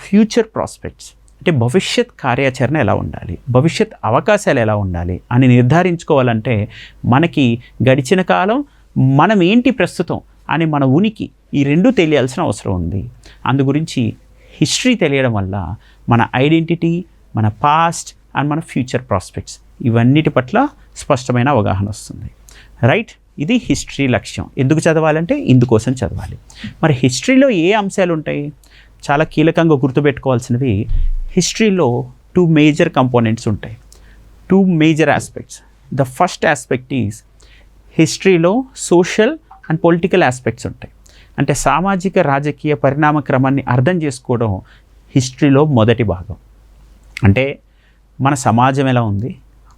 ఫ్యూచర్ ప్రాస్పెక్ట్స్, అంటే భవిష్యత్ కార్యాచరణ ఎలా ఉండాలి, భవిష్యత్ అవకాశాలు ఎలా ఉండాలి అని నిర్ధారించుకోవాలంటే మనకి గడిచిన కాలం, మనం ఏంటి ప్రస్తుతం అని మన ఉనికి, ఈ రెండూ తెలియాల్సిన అవసరం ఉంది. అందు గురించి హిస్టరీ తెలియడం వల్ల మన ఐడెంటిటీ, మన పాస్ట్ అండ్ మన ఫ్యూచర్ ప్రాస్పెక్ట్స్ ఇవన్నిటి పట్ల స్పష్టమైన అవగాహన వస్తుంది. రైట్? ఇది హిస్టరీ లక్ష్యం. ఎందుకు చదవాలంటే ఇందుకోసం చదవాలి. మరి హిస్టరీలో ఏ అంశాలు ఉంటాయి? చాలా కీలకంగా గుర్తుపెట్టుకోవాల్సినవి, హిస్టరీలో 2 మేజర్ కంపోనెంట్స్ ఉంటాయి, 2 major aspects. The first aspect is హిస్టరీలో సోషల్ అండ్ పొలిటికల్ ఆస్పెక్ట్స్ ఉంటాయి. అంటే సామాజిక రాజకీయ పరిణామ క్రమాన్ని అర్థం చేసుకోవడం హిస్టరీలో మొదటి భాగం. అంటే మన సమాజం ఎలా ఉంది,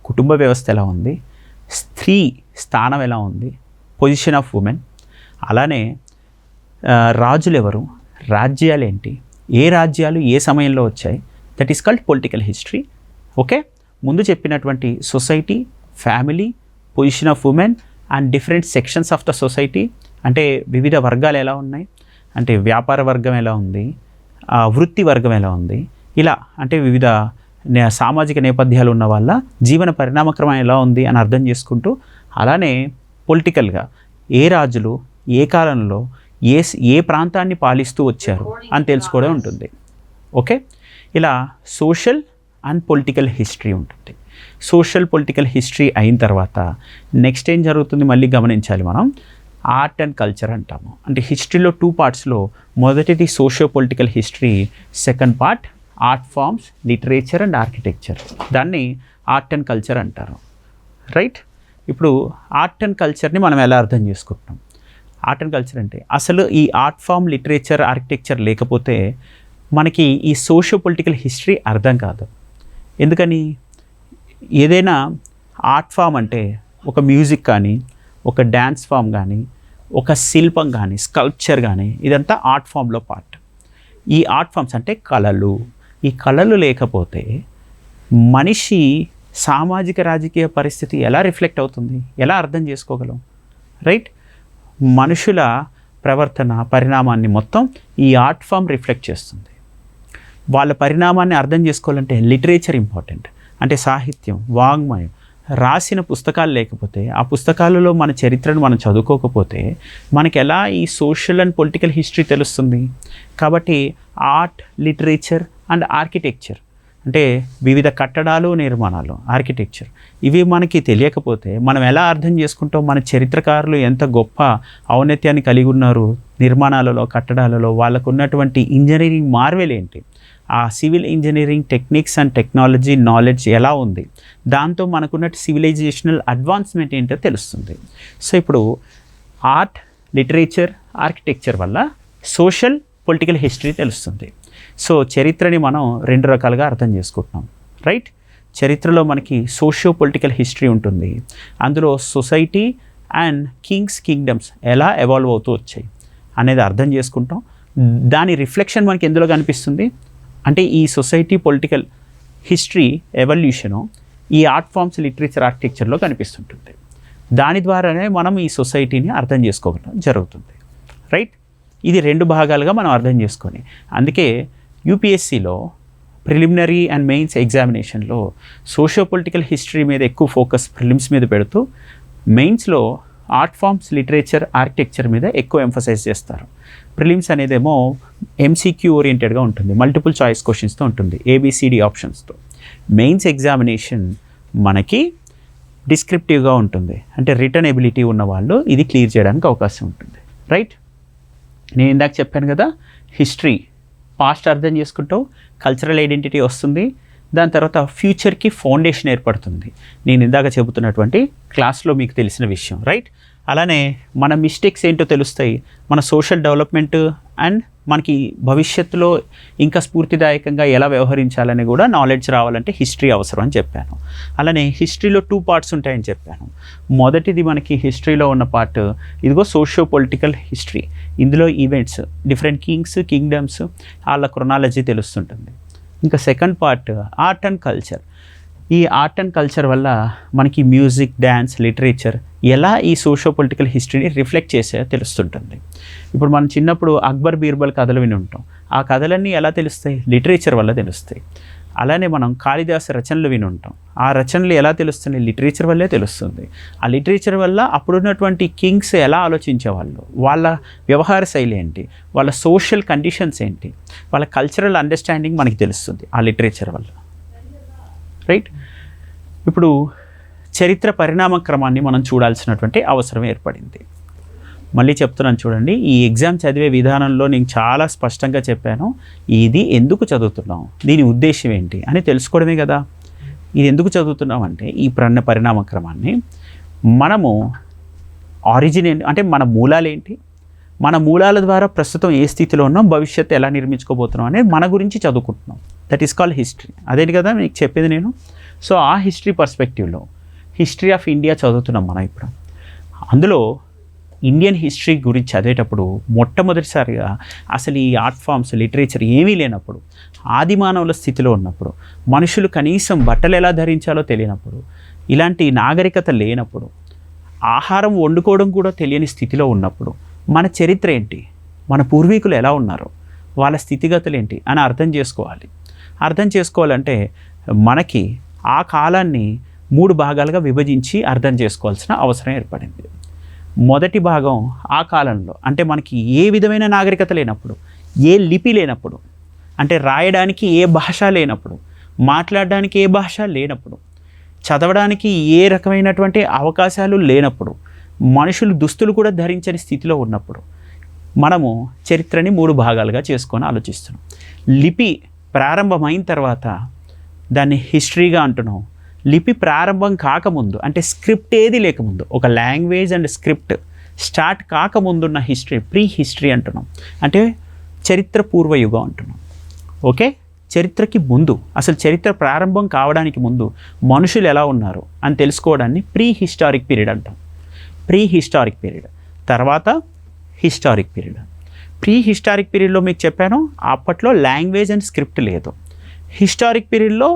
కుటుంబ వ్యవస్థ ఎలా ఉంది, స్త్రీ స్థానం ఎలా ఉంది, పొజిషన్ ఆఫ్ ఉమెన్, అలానే రాజులు ఎవరు, రాజ్యాలు ఏంటి, ఏ రాజ్యాలు ఏ సమయంలో వచ్చాయి, that is called political history. Okay, ముందు చెప్పినటువంటి society, family, position of women and different sections of the society, అంటే వివిధ వర్గాలు ఎలా ఉన్నాయి, అంటే వ్యాపార వర్గం ఎలా ఉంది, వృత్తి వర్గం ఎలా ఉంది, ఇలా అంటే వివిధ సామాజిక నేపథ్యాలు ఉన్న వాళ్ళ జీవన పరిణామక్రమం ఎలా ఉంది అని అర్థం చేసుకుంటూ, అలానే పొలిటికల్గా ఏ రాజులు ఏ కాలంలో ఏ ప్రాంతాన్ని పాలిస్తూ వచ్చారు అని తెలుసుకోవడం ఉంటుంది. ఓకే, ఇలా సోషల్ అండ్ పొలిటికల్ హిస్టరీ ఉంటుంది. సోషల్ పొలిటికల్ హిస్టరీ అయిన తర్వాత నెక్స్ట్ ఏం జరుగుతుంది మళ్ళీ గమనించాలి మనం. ఆర్ట్ అండ్ కల్చర్ అంటాము. అంటే హిస్టరీలో 2 పార్ట్స్లో మొదటిది socio political history, second part art forms, literature and architecture. దాన్ని ఆర్ట్ అండ్ కల్చర్ అంటారు. రైట్? ఇప్పుడు ఆర్ట్ అండ్ కల్చర్ని మనం ఎలా అర్థం చేసుకుంటున్నాం? ఆర్ట్ అండ్ కల్చర్ అంటే అసలు ఈ ఆర్ట్ ఫామ్, లిటరేచర్, ఆర్కిటెక్చర్ లేకపోతే మనకి ఈ సోషియో పొలిటికల్ హిస్టరీ అర్థం కాదు. ఎందుకని? ఏదైనా ఆర్ట్ ఫామ్ అంటే ఒక మ్యూజిక్ కానీ, ఒక డ్యాన్స్ ఫామ్ కానీ, ఒక శిల్పం కానీ, స్కల్ప్చర్ కానీ, ఇదంతా ఆర్ట్ ఫామ్లో పార్ట్. ఈ ఆర్ట్ ఫామ్స్ అంటే కళలు. ఈ కళలు లేకపోతే మనిషి సామాజిక రాజకీయ పరిస్థితి ఎలా రిఫ్లెక్ట్ అవుతుంది, ఎలా అర్థం చేసుకోగలం? రైట్? మనుషుల ప్రవర్తన, పరిణామాన్ని మొత్తం ఈ ఆర్ట్ ఫామ్ రిఫ్లెక్ట్ చేస్తుంది. వాళ్ళ పరిణామాన్ని అర్థం చేసుకోవాలంటే లిటరేచర్ ఇంపార్టెంట్. అంటే సాహిత్యం, వాంగ్మయం, రాసిన పుస్తకాలు లేకపోతే, ఆ పుస్తకాలలో మన చరిత్రను మనం చదువుకోకపోతే మనకి ఎలా ఈ సోషల్ అండ్ పొలిటికల్ హిస్టరీ తెలుస్తుంది? కాబట్టి ఆర్ట్, లిటరేచర్ అండ్ ఆర్కిటెక్చర్, అంటే వివిధ కట్టడాలు, నిర్మాణాలు, ఆర్కిటెక్చర్, ఇవి మనకి తెలియకపోతే మనం ఎలా అర్థం చేసుకుంటాం మన చరిత్రకారులు ఎంత గొప్ప ఔన్నత్యాన్ని కలిగి ఉన్నారు నిర్మాణాలలో, కట్టడాలలో, వాళ్ళకు ఉన్నటువంటి ఇంజనీరింగ్ మార్వెల్ ఏంటి, ఆ civil engineering techniques and technology knowledge ఎలా ఉంది, దాంతో మనకున్న సివిలైజేషనల్ అడ్వాన్స్మెంట్ ఏంటో తెలుస్తుంది. సో ఇప్పుడు ఆర్ట్, లిటరేచర్, ఆర్కిటెక్చర్ వల్ల సోషల్ పొలిటికల్ హిస్టరీ తెలుస్తుంది. సో చరిత్రని మనం 2 రకాలుగా అర్థం చేసుకుంటున్నాం. రైట్? చరిత్రలో మనకి సోషియో పొలిటికల్ హిస్టరీ ఉంటుంది. అందులో సొసైటీ అండ్ కింగ్డమ్స్ ఎలా ఎవాల్వ్ అవుతూ వచ్చాయి అనేది అర్థం చేసుకుంటాం. దాని రిఫ్లెక్షన్ మనకి ఎందులో కనిపిస్తుంది అంటే ఈ సొసైటీ పొలిటికల్ హిస్టరీ ఎవల్యూషను ఈ ఆర్ట్ ఫామ్స్, లిటరేచర్, ఆర్కిటెక్చర్లో కనిపిస్తుంటుంది. దాని ద్వారానే మనం ఈ సొసైటీని అర్థం చేసుకోవడం జరుగుతుంది. రైట్? ఇది 2 భాగాలుగా మనం అర్థం చేసుకొని, అందుకే యూపీఎస్సీలో ప్రిలిమినరీ అండ్ మెయిన్స్ ఎగ్జామినేషన్లో సోషియో పొలిటికల్ హిస్టరీ మీద ఎక్కువ ఫోకస్ ప్రిలిమ్స్ మీద పెడుతూ, మెయిన్స్లో ఆర్ట్ ఫామ్స్, లిటరేచర్, ఆర్కిటెక్చర్ మీద ఎక్కువ ఎంఫసైజ్ చేస్తారు. ప్రిలిమ్స్ అనేదేమో ఎంసీక్యూ ఓరియంటెడ్గా ఉంటుంది, మల్టిపుల్ చాయిస్ క్వశ్చన్స్తో ఉంటుంది, ఏబిసిడి ఆప్షన్స్తో. మెయిన్స్ ఎగ్జామినేషన్ మనకి డిస్క్రిప్టివ్గా ఉంటుంది, అంటే రిటర్న్ ఎబిలిటీ ఉన్న వాళ్ళు ఇది క్లియర్ చేయడానికి అవకాశం ఉంటుంది. రైట్, నేను ఇందాక చెప్పాను కదా, హిస్టరీ పాస్ట్ అర్థం చేసుకుంటావు, కల్చరల్ ఐడెంటిటీ వస్తుంది, దాని తర్వాత ఫ్యూచర్కి ఫౌండేషన్ ఏర్పడుతుంది. నేను ఇందాక చెబుతున్నటువంటి క్లాస్లో మీకు తెలిసిన విషయం. రైట్, అలానే మన మిస్టేక్స్ ఏంటో తెలుస్తాయి, మన సోషల్ డెవలప్మెంట్ అండ్ మనకి భవిష్యత్తులో ఇంకా స్ఫూర్తిదాయకంగా ఎలా వ్యవహరించాలని కూడా నాలెడ్జ్ రావాలంటే హిస్టరీ అవసరం అని చెప్పాను. అలానే హిస్టరీలో 2 పార్ట్స్ ఉంటాయని చెప్పాను. మొదటిది మనకి హిస్టరీలో ఉన్న పార్ట్ ఇదిగో సోషియో పొలిటికల్ హిస్టరీ. ఇందులో ఈవెంట్స్, డిఫరెంట్ కింగ్స్, కింగ్డమ్స్, వాళ్ళ క్రొనాలజీ తెలుస్తుంటుంది. ఇంకా second part art and culture. ఈ ఆర్ట్ అండ్ కల్చర్ వల్ల మనకి మ్యూజిక్, డ్యాన్స్, లిటరేచర్ ఎలా ఈ సోషో పొలిటికల్ హిస్టరీని రిఫ్లెక్ట్ చేసే తెలుస్తుంటుంది. ఇప్పుడు మనం చిన్నప్పుడు అక్బర్, బీర్బల్ కథలు విని ఉంటాం. ఆ కథలన్నీ ఎలా తెలుస్తాయి? లిటరేచర్ వల్ల తెలుస్తాయి. అలానే మనం కాళిదాసు రచనలు విని ఉంటాం. ఆ రచనలు ఎలా తెలుస్తున్నాయి? లిటరేచర్ వల్లే తెలుస్తుంది. ఆ లిటరేచర్ వల్ల అప్పుడున్నటువంటి కింగ్స్ ఎలా ఆలోచించేవాళ్ళు, వాళ్ళ వ్యవహార శైలి ఏంటి, వాళ్ళ సోషల్ కండిషన్స్ ఏంటి, వాళ్ళ కల్చరల్ అండర్స్టాండింగ్ మనకి తెలుస్తుంది ఆ లిటరేచర్ వల్ల. రైట్, ఇప్పుడు చరిత్ర పరిణామ క్రమాన్ని మనం చూడాల్సినటువంటి అవసరం ఏర్పడింది. మళ్ళీ చెప్తున్నాను చూడండి, ఈ ఎగ్జామ్ చదివే విధానంలో నేను చాలా స్పష్టంగా చెప్పాను, ఇది ఎందుకు చదువుతున్నాం, దీని ఉద్దేశం ఏంటి అని తెలుసుకోవడమే కదా. ఇది ఎందుకు చదువుతున్నాం అంటే ఈ పరిణామ క్రమాన్ని మనము ఆరిజిన్ ఏంటి, అంటే మన మూలాలు ఏంటి, మన మూలాల ద్వారా ప్రస్తుతం ఏ స్థితిలో ఉన్నాం, భవిష్యత్తు ఎలా నిర్మించుకోబోతున్నాం అనేది మన గురించి చదువుకుంటున్నాం. That is called history. అదేంటి కదా మీకు చెప్పేది నేను. సో ఆ హిస్టరీ పర్స్పెక్టివ్లో హిస్టరీ ఆఫ్ ఇండియా చదువుతున్నాం మనం ఇప్పుడు. అందులో ఇండియన్ హిస్టరీ గురించి చదివేటప్పుడు మొట్టమొదటిసారిగా అసలు ఈ ఆర్ట్ ఫామ్స్, లిటరేచర్ ఏమీ లేనప్పుడు, ఆది మానవుల స్థితిలో ఉన్నప్పుడు, మనుషులు కనీసం బట్టలు ఎలా ధరించాలో తెలియనప్పుడు, ఇలాంటి నాగరికత లేనప్పుడు, ఆహారం వండుకోవడం కూడా తెలియని స్థితిలో ఉన్నప్పుడు మన చరిత్ర ఏంటి, మన పూర్వీకులు ఎలా ఉన్నారు, వాళ్ళ స్థితిగతులు ఏంటి అని అర్థం చేసుకోవాలి. అర్థం చేసుకోవాలంటే మనకి ఆ కాలాన్ని 3 భాగాలుగా విభజించి అర్థం చేసుకోవాల్సిన అవసరం ఏర్పడింది. మొదటి భాగం ఆ కాలంలో, అంటే మనకి ఏ విధమైన నాగరికత లేనప్పుడు, ఏ లిపి లేనప్పుడు, అంటే రాయడానికి ఏ భాష లేనప్పుడు, మాట్లాడడానికి ఏ భాష లేనప్పుడు, చదవడానికి ఏ రకమైనటువంటి అవకాశాలు లేనప్పుడు, మనుషులు దుస్తులు కూడా ధరించని స్థితిలో ఉన్నప్పుడు మనము చరిత్రని 3 భాగాలుగా చేసుకొని ఆలోచిస్తున్నాం. లిపి ప్రారంభమైన తర్వాత దాన్ని హిస్టరీగా అంటున్నాం. లిపి ప్రారంభం కాకముందు, అంటే స్క్రిప్ట్ ఏది లేకముందు, ఒక లాంగ్వేజ్ అండ్ స్క్రిప్ట్ స్టార్ట్ కాకముందున్న హిస్టరీ ప్రీ హిస్టరీ అంటున్నాం, అంటే చరిత్ర పూర్వయుగం అంటున్నాం. ఓకే, చరిత్రకి ముందు, అసలు చరిత్ర ప్రారంభం కావడానికి ముందు మనుషులు ఎలా ఉన్నారు అని తెలుసుకోవడాన్ని ప్రీ హిస్టారిక్ పీరియడ్ అంటాం. ప్రీ హిస్టారిక్ పీరియడ్ తర్వాత హిస్టారిక్ పీరియడ్. ప్రీ హిస్టారిక్ పీరియడ్లో మీకు చెప్పాను అప్పట్లో లాంగ్వేజ్ అండ్ స్క్రిప్ట్ లేదు. హిస్టారిక్ పీరియడ్లో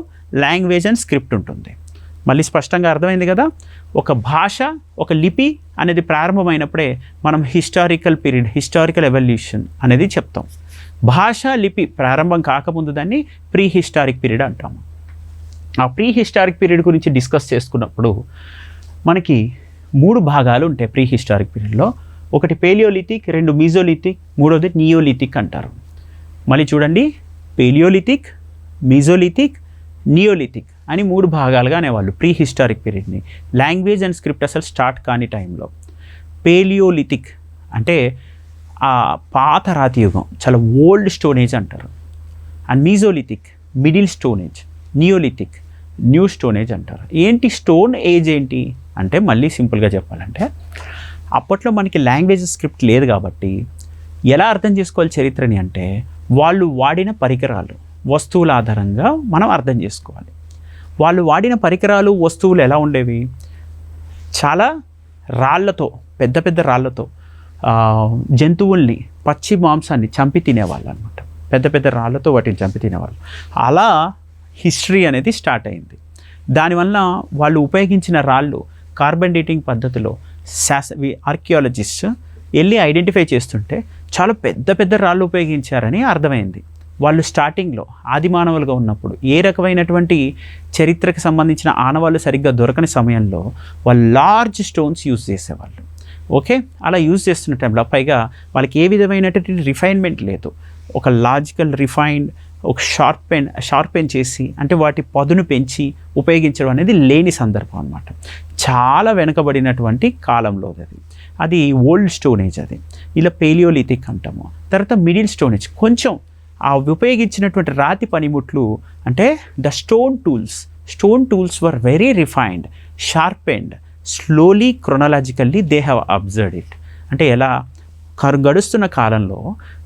లాంగ్వేజ్ అండ్ స్క్రిప్ట్ ఉంటుంది. మళ్ళీ స్పష్టంగా అర్థమైంది కదా. ఒక భాష, ఒక లిపి అనేది ప్రారంభమైనప్పుడే మనం హిస్టారికల్ పీరియడ్, హిస్టారికల్ ఎవల్యూషన్ అనేది చెప్తాం. భాష, లిపి ప్రారంభం కాకముందు దాన్ని ప్రీ హిస్టారిక్ పీరియడ్ అంటాము. ఆ ప్రీ హిస్టారిక్ పీరియడ్ గురించి డిస్కస్ చేసుకున్నప్పుడు మనకి 3 భాగాలు ఉంటాయి ప్రీ హిస్టారిక్ పీరియడ్లో. ఒకటి పేలియోలిథిక్, 2 మీజోలిథిక్, 3వది నియోలిథిక్ అంటారు. మళ్ళీ చూడండి, పేలియోలిథిక్, మీజోలిథిక్, నియోలిథిక్ అని 3 భాగాలుగా అనేవాళ్ళు ప్రీ హిస్టారిక్ పీరియడ్ని. లాంగ్వేజ్ అండ్ స్క్రిప్ట్ అసలు స్టార్ట్ కాని టైంలో. పేలియోలిథిక్ అంటే ఆ పాత రాతి యుగం, చాలా ఓల్డ్ స్టోన్ ఏజ్ అంటారు. And mesolithic middle stone age, neolithic new stone age అంటారు. ఏంటి స్టోన్ ఏజ్ ఏంటి అంటే, మళ్ళీ సింపుల్గా చెప్పాలంటే అప్పట్లో మనకి లాంగ్వేజ్ స్క్రిప్ట్ లేదు కాబట్టి ఎలా అర్థం చేసుకోవాలి చరిత్రని అంటే, వాళ్ళు వాడిన పరికరాలు, వస్తువుల ఆధారంగా మనం అర్థం చేసుకోవాలి. వాళ్ళు వాడిన పరికరాలు, వస్తువులు ఎలా ఉండేవి? చాలా రాళ్లతో, పెద్ద పెద్ద రాళ్లతో జంతువుల్ని, పచ్చి మాంసాన్ని చంపి తినేవాళ్ళు అనమాట. పెద్ద పెద్ద రాళ్లతో వాటిని చంపి తినేవాళ్ళు. అలా హిస్టరీ అనేది స్టార్ట్ అయింది. దానివల్ల వాళ్ళు ఉపయోగించిన రాళ్ళు కార్బన్ డేటింగ్ పద్ధతిలో ఆర్కియాలజిస్ట్ వెళ్ళి ఐడెంటిఫై చేస్తుంటే చాలా పెద్ద పెద్ద రాళ్ళు ఉపయోగించారని అర్థమైంది. వాళ్ళు స్టార్టింగ్లో ఆది మానవులుగా ఉన్నప్పుడు ఏ రకమైనటువంటి చరిత్రకు సంబంధించిన ఆనవాళ్ళు సరిగ్గా దొరకని సమయంలో వాళ్ళు లార్జ్ స్టోన్స్ యూజ్ చేసేవాళ్ళు. ఓకే, అలా యూజ్ చేస్తున్న టైంలో పైగా వాళ్ళకి ఏ విధమైనటువంటి రిఫైన్మెంట్ లేదు. ఒక లాజికల్ రిఫైన్డ్ ఒక షార్పెన్ చేసి అంటే వాటి పదును పెంచి ఉపయోగించడం అనేది లేని సందర్భం అనమాట. చాలా వెనుకబడినటువంటి కాలంలో అది ఓల్డ్ స్టోన్ ఏజ్. అది ఇలా పేలియోలిథిక్ అంటాము. తర్వాత మిడిల్ స్టోన్ ఏజ్, కొంచెం ఆ ఉపయోగించినటువంటి రాతి పనిముట్లు అంటే the stone tools were very refined, sharpened, slowly chronologically they have observed it. అంటే ఎలా గడుస్తున్న కాలంలో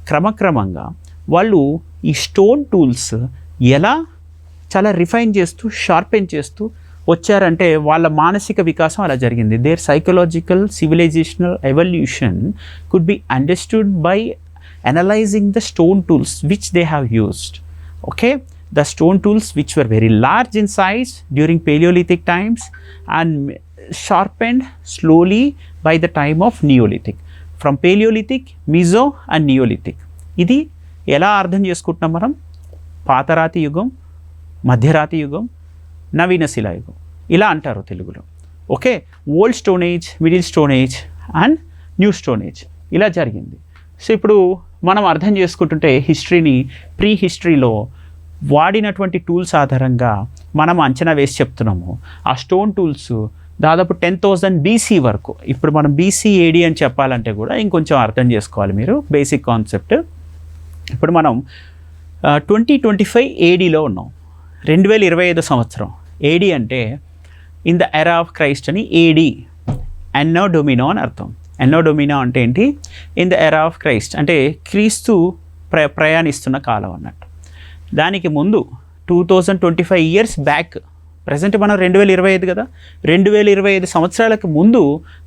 క్రమక్రమంగా వాళ్ళు ఈ స్టోన్ టూల్స్ ఎలా చాలా రిఫైన్ చేస్తూ షార్పెన్ చేస్తూ వచ్చారంటే వాళ్ళ మానసిక వికాసం అలా జరిగింది. There psychological civilisational evolution could be understood by analysing the stone tools which they have used. Okay, the stone tools which were very large in size during Paleolithic times and sharpened slowly by the time of Neolithic. From Paleolithic, Meso and Neolithic. ఇది ఎలా అర్థం చేసుకుంటున్నాం మనం? పాతరాతి యుగం, మధ్యరాతి యుగం, నవీన శిలాయుగం ఇలా అంటారు తెలుగులో. Okay, old stone age, middle stone age and new stone age ఇలా జరిగింది. సో ఇప్పుడు మనం అర్థం చేసుకుంటుంటే హిస్టరీని, ప్రీ హిస్టరీలో వాడినటువంటి టూల్స్ ఆధారంగా మనం అంచనా వేసి చెప్తున్నాము. ఆ స్టోన్ టూల్స్ దాదాపు 10,000 BC వరకు. ఇప్పుడు మనం BC AD అని చెప్పాలంటే కూడా ఇంకొంచెం అర్థం చేసుకోవాలి మీరు బేసిక్ కాన్సెప్ట్. ఇప్పుడు మనం 2025 ADలో ఉన్నాం, 2025 సంవత్సరం. AD అంటే in the era of Christ అని, AD ఎన్నో డొమినో అని అర్థం. ఎన్నో డొమినో అంటే ఏంటి? In the era of Christ అంటే క్రీస్తు ప్రయాణిస్తున్న కాలం అన్నట్టు. దానికి ముందు 2025 ఇయర్స్ బ్యాక్, ప్రజెంట్ మనం 2025 కదా, 2025 సంవత్సరాలకు ముందు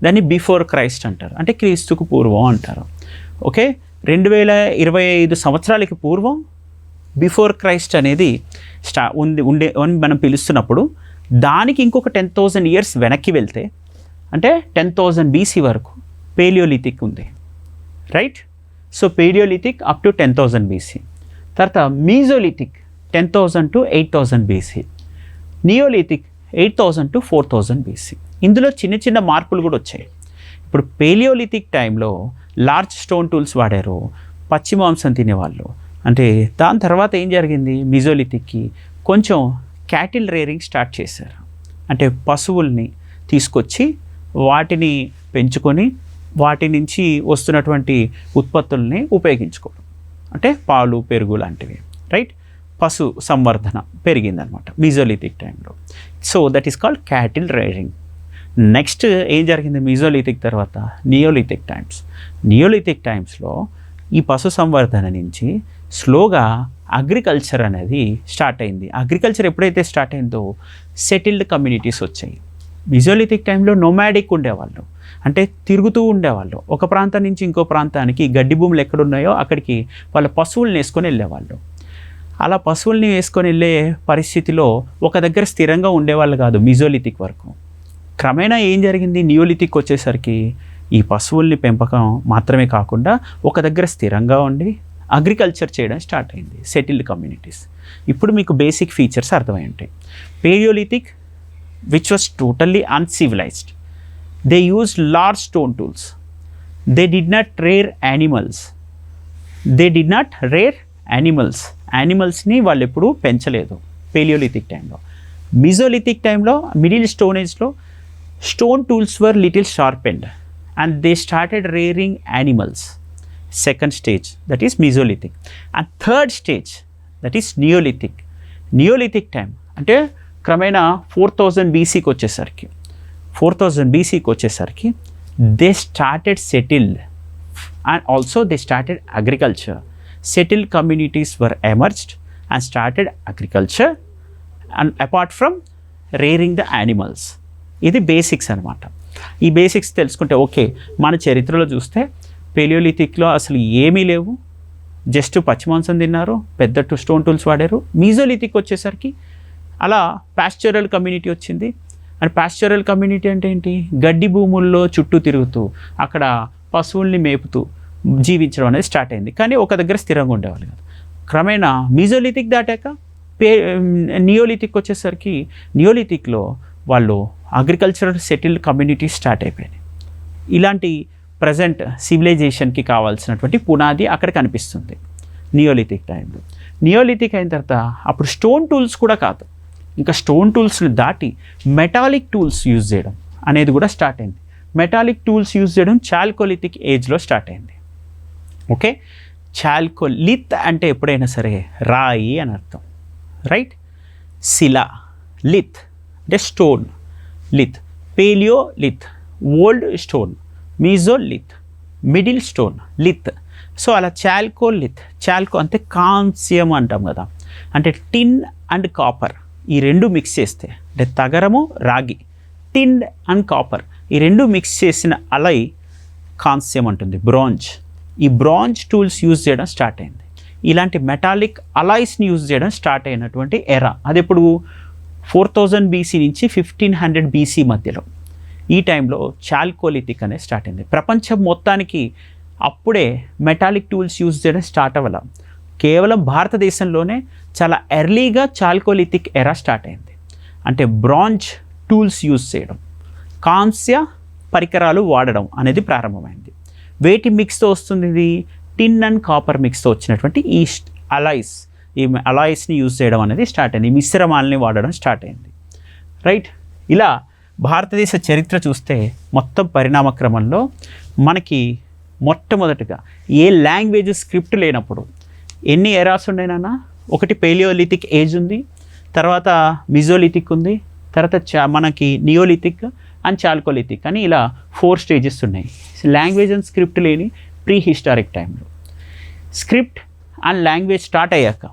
దాన్ని బిఫోర్ క్రైస్ట్ అంటారు, అంటే క్రీస్తుకు పూర్వం అంటారు. ఓకే, 2025 సంవత్సరాలకి పూర్వం బిఫోర్ క్రైస్ట్ అనేది ఉండే అని మనం పిలుస్తున్నప్పుడు దానికి ఇంకొక 10,000 ఇయర్స్ వెనక్కి వెళ్తే అంటే 10,000 BC వరకు పేలియోలిథిక్ ఉంది, right? So Palaeolithic up to 10,000 BC. తర్వాత Mesolithic 10,000 to 8,000 BC, neolithic 8,000 to 4,000 BC. ఇందులో చిన్న చిన్న మార్పులు కూడా వచ్చాయి. ఇప్పుడు పేలియోలిథిక్ టైంలో లార్జ్ స్టోన్ టూల్స్ వాడారు, పచ్చి మాంసం తినేవాళ్ళు. అంటే దాని తర్వాత ఏం జరిగింది? మీజోలిథిక్కి కొంచెం క్యాటిల్ రేరింగ్ స్టార్ట్ చేశారు. అంటే పశువుల్ని తీసుకొచ్చి వాటిని పెంచుకొని వాటి నుంచి వస్తున్నటువంటి ఉత్పత్తుల్ని ఉపయోగించుకోవడం, అంటే పాలు, పెరుగు లాంటివి, రైట్? పశు సంవర్ధన పెరిగిందనమాట మీజోలిథిక్ టైంలో. So that is called cattle rearing. Next ఏం జరిగింది మీజోలిథిక్ తర్వాత? Neolithic times. నియోలిథిక్ టైమ్స్లో ఈ పశు సంవర్ధన నుంచి స్లోగా అగ్రికల్చర్ అనేది స్టార్ట్ అయింది. అగ్రికల్చర్ ఎప్పుడైతే స్టార్ట్ అయిందో సెటిల్డ్ కమ్యూనిటీస్ వచ్చాయి. మీజోలిథిక్ టైంలో నోమాడిక్ ఉండేవాళ్ళు, అంటే తిరుగుతూ ఉండేవాళ్ళు. ఒక ప్రాంతం నుంచి ఇంకో ప్రాంతానికి గడ్డి భూములు ఎక్కడున్నాయో అక్కడికి వాళ్ళ పశువుల్ని వేసుకొని వెళ్ళేవాళ్ళు. అలా పశువుల్ని వేసుకొని వెళ్ళే పరిస్థితిలో ఒక దగ్గర స్థిరంగా ఉండేవాళ్ళు కాదు మీజోలిథిక్ వరకు. క్రమేణా ఏం జరిగింది? నియోలిథిక్ వచ్చేసరికి ఈ పశువుల్ని పెంపకం మాత్రమే కాకుండా ఒక దగ్గర స్థిరంగా ఉండి అగ్రికల్చర్ చేయడం స్టార్ట్ అయింది, సెటిల్డ్ కమ్యూనిటీస్. ఇప్పుడు మీకు బేసిక్ ఫీచర్స్ అర్థమై ఉంటాయి. Palaeolithic which was totally uncivilized. They used large stone tools. They did not rear animals. యానిమల్స్ని వాళ్ళు ఎప్పుడూ పెంచలేదు పేలియోలిథిక్ టైంలో. మీజోలిథిక్ టైంలో, మిడిల్ స్టోన్ ఏజ్లో stone tools were little sharpened and they started rearing animals. Second stage that is mesolithic. And third stage that is neolithic. Neolithic time అంటే క్రమేణా 4,000 BCకి వచ్చేసరికి they started settled and also they started agriculture. Settled communities were emerged and started agriculture and apart from rearing the animals. ఇది basics అనమాట. ఈ basics తెలుసుకుంటే okay, మన చరిత్రలో చూస్తే పేలియోలిథిక్లో అసలు ఏమీ లేవు, జస్ట్ పచ్చి మాంసం తిన్నారు, పెద్ద స్టోన్ టూల్స్ వాడారు. మీజోలిథిక్ వచ్చేసరికి అలా పాస్చరల్ కమ్యూనిటీ వచ్చింది. అండ్ పాస్చరల్ కమ్యూనిటీ అంటే ఏంటి? గడ్డి భూముల్లో చుట్టూ తిరుగుతూ అక్కడ పశువుల్ని మేపుతూ జీవించడం అనేది స్టార్ట్ అయింది, కానీ ఒక దగ్గర స్థిరంగా ఉండేవాళ్ళు కాదు. క్రమేణా మీజోలిథిక్ దాటాక నియోలిథిక్ వచ్చేసరికి నియోలిథిక్లో వాళ్ళు అగ్రికల్చరల్ సెటిల్డ్ కమ్యూనిటీ స్టార్ట్ అయిపోయినాయి. ఇలాంటి ప్రజెంట్ సివిలైజేషన్కి కావాల్సినటువంటి పునాది అక్కడ కనిపిస్తుంది నియోలిథిక్ టైంలో. నియోలిథిక్ అయిన తర్వాత అప్పుడు స్టోన్ టూల్స్ కూడా కాదు, ఇంకా స్టోన్ టూల్స్ని దాటి మెటాలిక్ టూల్స్ యూజ్ చేయడం అనేది కూడా స్టార్ట్ అయింది. మెటాలిక్ టూల్స్ యూజ్ చేయడం చాల్కోలిథిక్ ఏజ్లో స్టార్ట్ అయింది. ఓకే, చాల్కోలిత్ అంటే ఎప్పుడైనా సరే రాయి అని అర్థం, రైట్? శిలా, లిత్ అంటే stone, lith, palaeolith old stone, mesolith middle stone, lith. So అలా చాల్కోలిత్, చాల్కో అంటే కాంస్యం అంటాం కదా, అంటే టిన్ అండ్ కాపర్ ఈ రెండు మిక్స్ చేస్తే, అంటే తగరము రాగి, టిన్ అండ్ కాపర్ ఈ రెండు మిక్స్ చేసిన అలై కాంస్యం అంటుంది, బ్రాంజ్. ఈ బ్రాంజ్ టూల్స్ యూజ్ చేయడం స్టార్ట్ అయింది. ఇలాంటి మెటాలిక్ అలాయ్స్ని యూజ్ చేయడం స్టార్ట్ అయినటువంటి ఎరా అది ఎప్పుడు 4000 బీసీ నుంచి 1500 బీసీ మధ్యలో. ఈ టైంలో చాల్కోలిథిక్ అనేది స్టార్ట్ అయింది. ప్రపంచం మొత్తానికి అప్పుడే మెటాలిక్ టూల్స్ యూజ్ చేయడం స్టార్ట్ అవ్వాల, కేవలం భారతదేశంలోనే చాలా ఎర్లీగా చాల్కోలిథిక్ ఎరా స్టార్ట్ అయింది. అంటే బ్రాంజ్ టూల్స్ యూజ్ చేయడం, కాంస్య పరికరాలు వాడడం అనేది ప్రారంభమైంది. వేటి మిక్స్తో వస్తుంది ఇది? టిన్ అండ్ కాపర్ మిక్స్తో వచ్చినటువంటి ఈ అలాయ్స్, ఈ అలాయ్స్ని యూజ్ చేయడం అనేది స్టార్ట్ అయింది, మిశ్రమాలని వాడడం స్టార్ట్ అయింది, రైట్? ఇలా భారతదేశ చరిత్ర చూస్తే మొత్తం పరిణామ క్రమంలో మనకి మొట్టమొదటిగా ఏ లాంగ్వేజ్ స్క్రిప్ట్ లేనప్పుడు ఎన్ని ఎరాస్ ఉండేనా? ఒకటి పేలియోలిథిక్ ఏజ్ ఉంది, తర్వాత మిజోలిథిక్ ఉంది, తర్వాత మనకి నియోలిథిక్ అండ్ చాల్కోలిథిక్ అని ఇలా 4 స్టేజెస్ ఉన్నాయి. లాంగ్వేజ్ అండ్ స్క్రిప్ట్ లేని ప్రీ హిస్టారిక్ టైంలో. స్క్రిప్ట్ అండ్ లాంగ్వేజ్ స్టార్ట్ అయ్యాక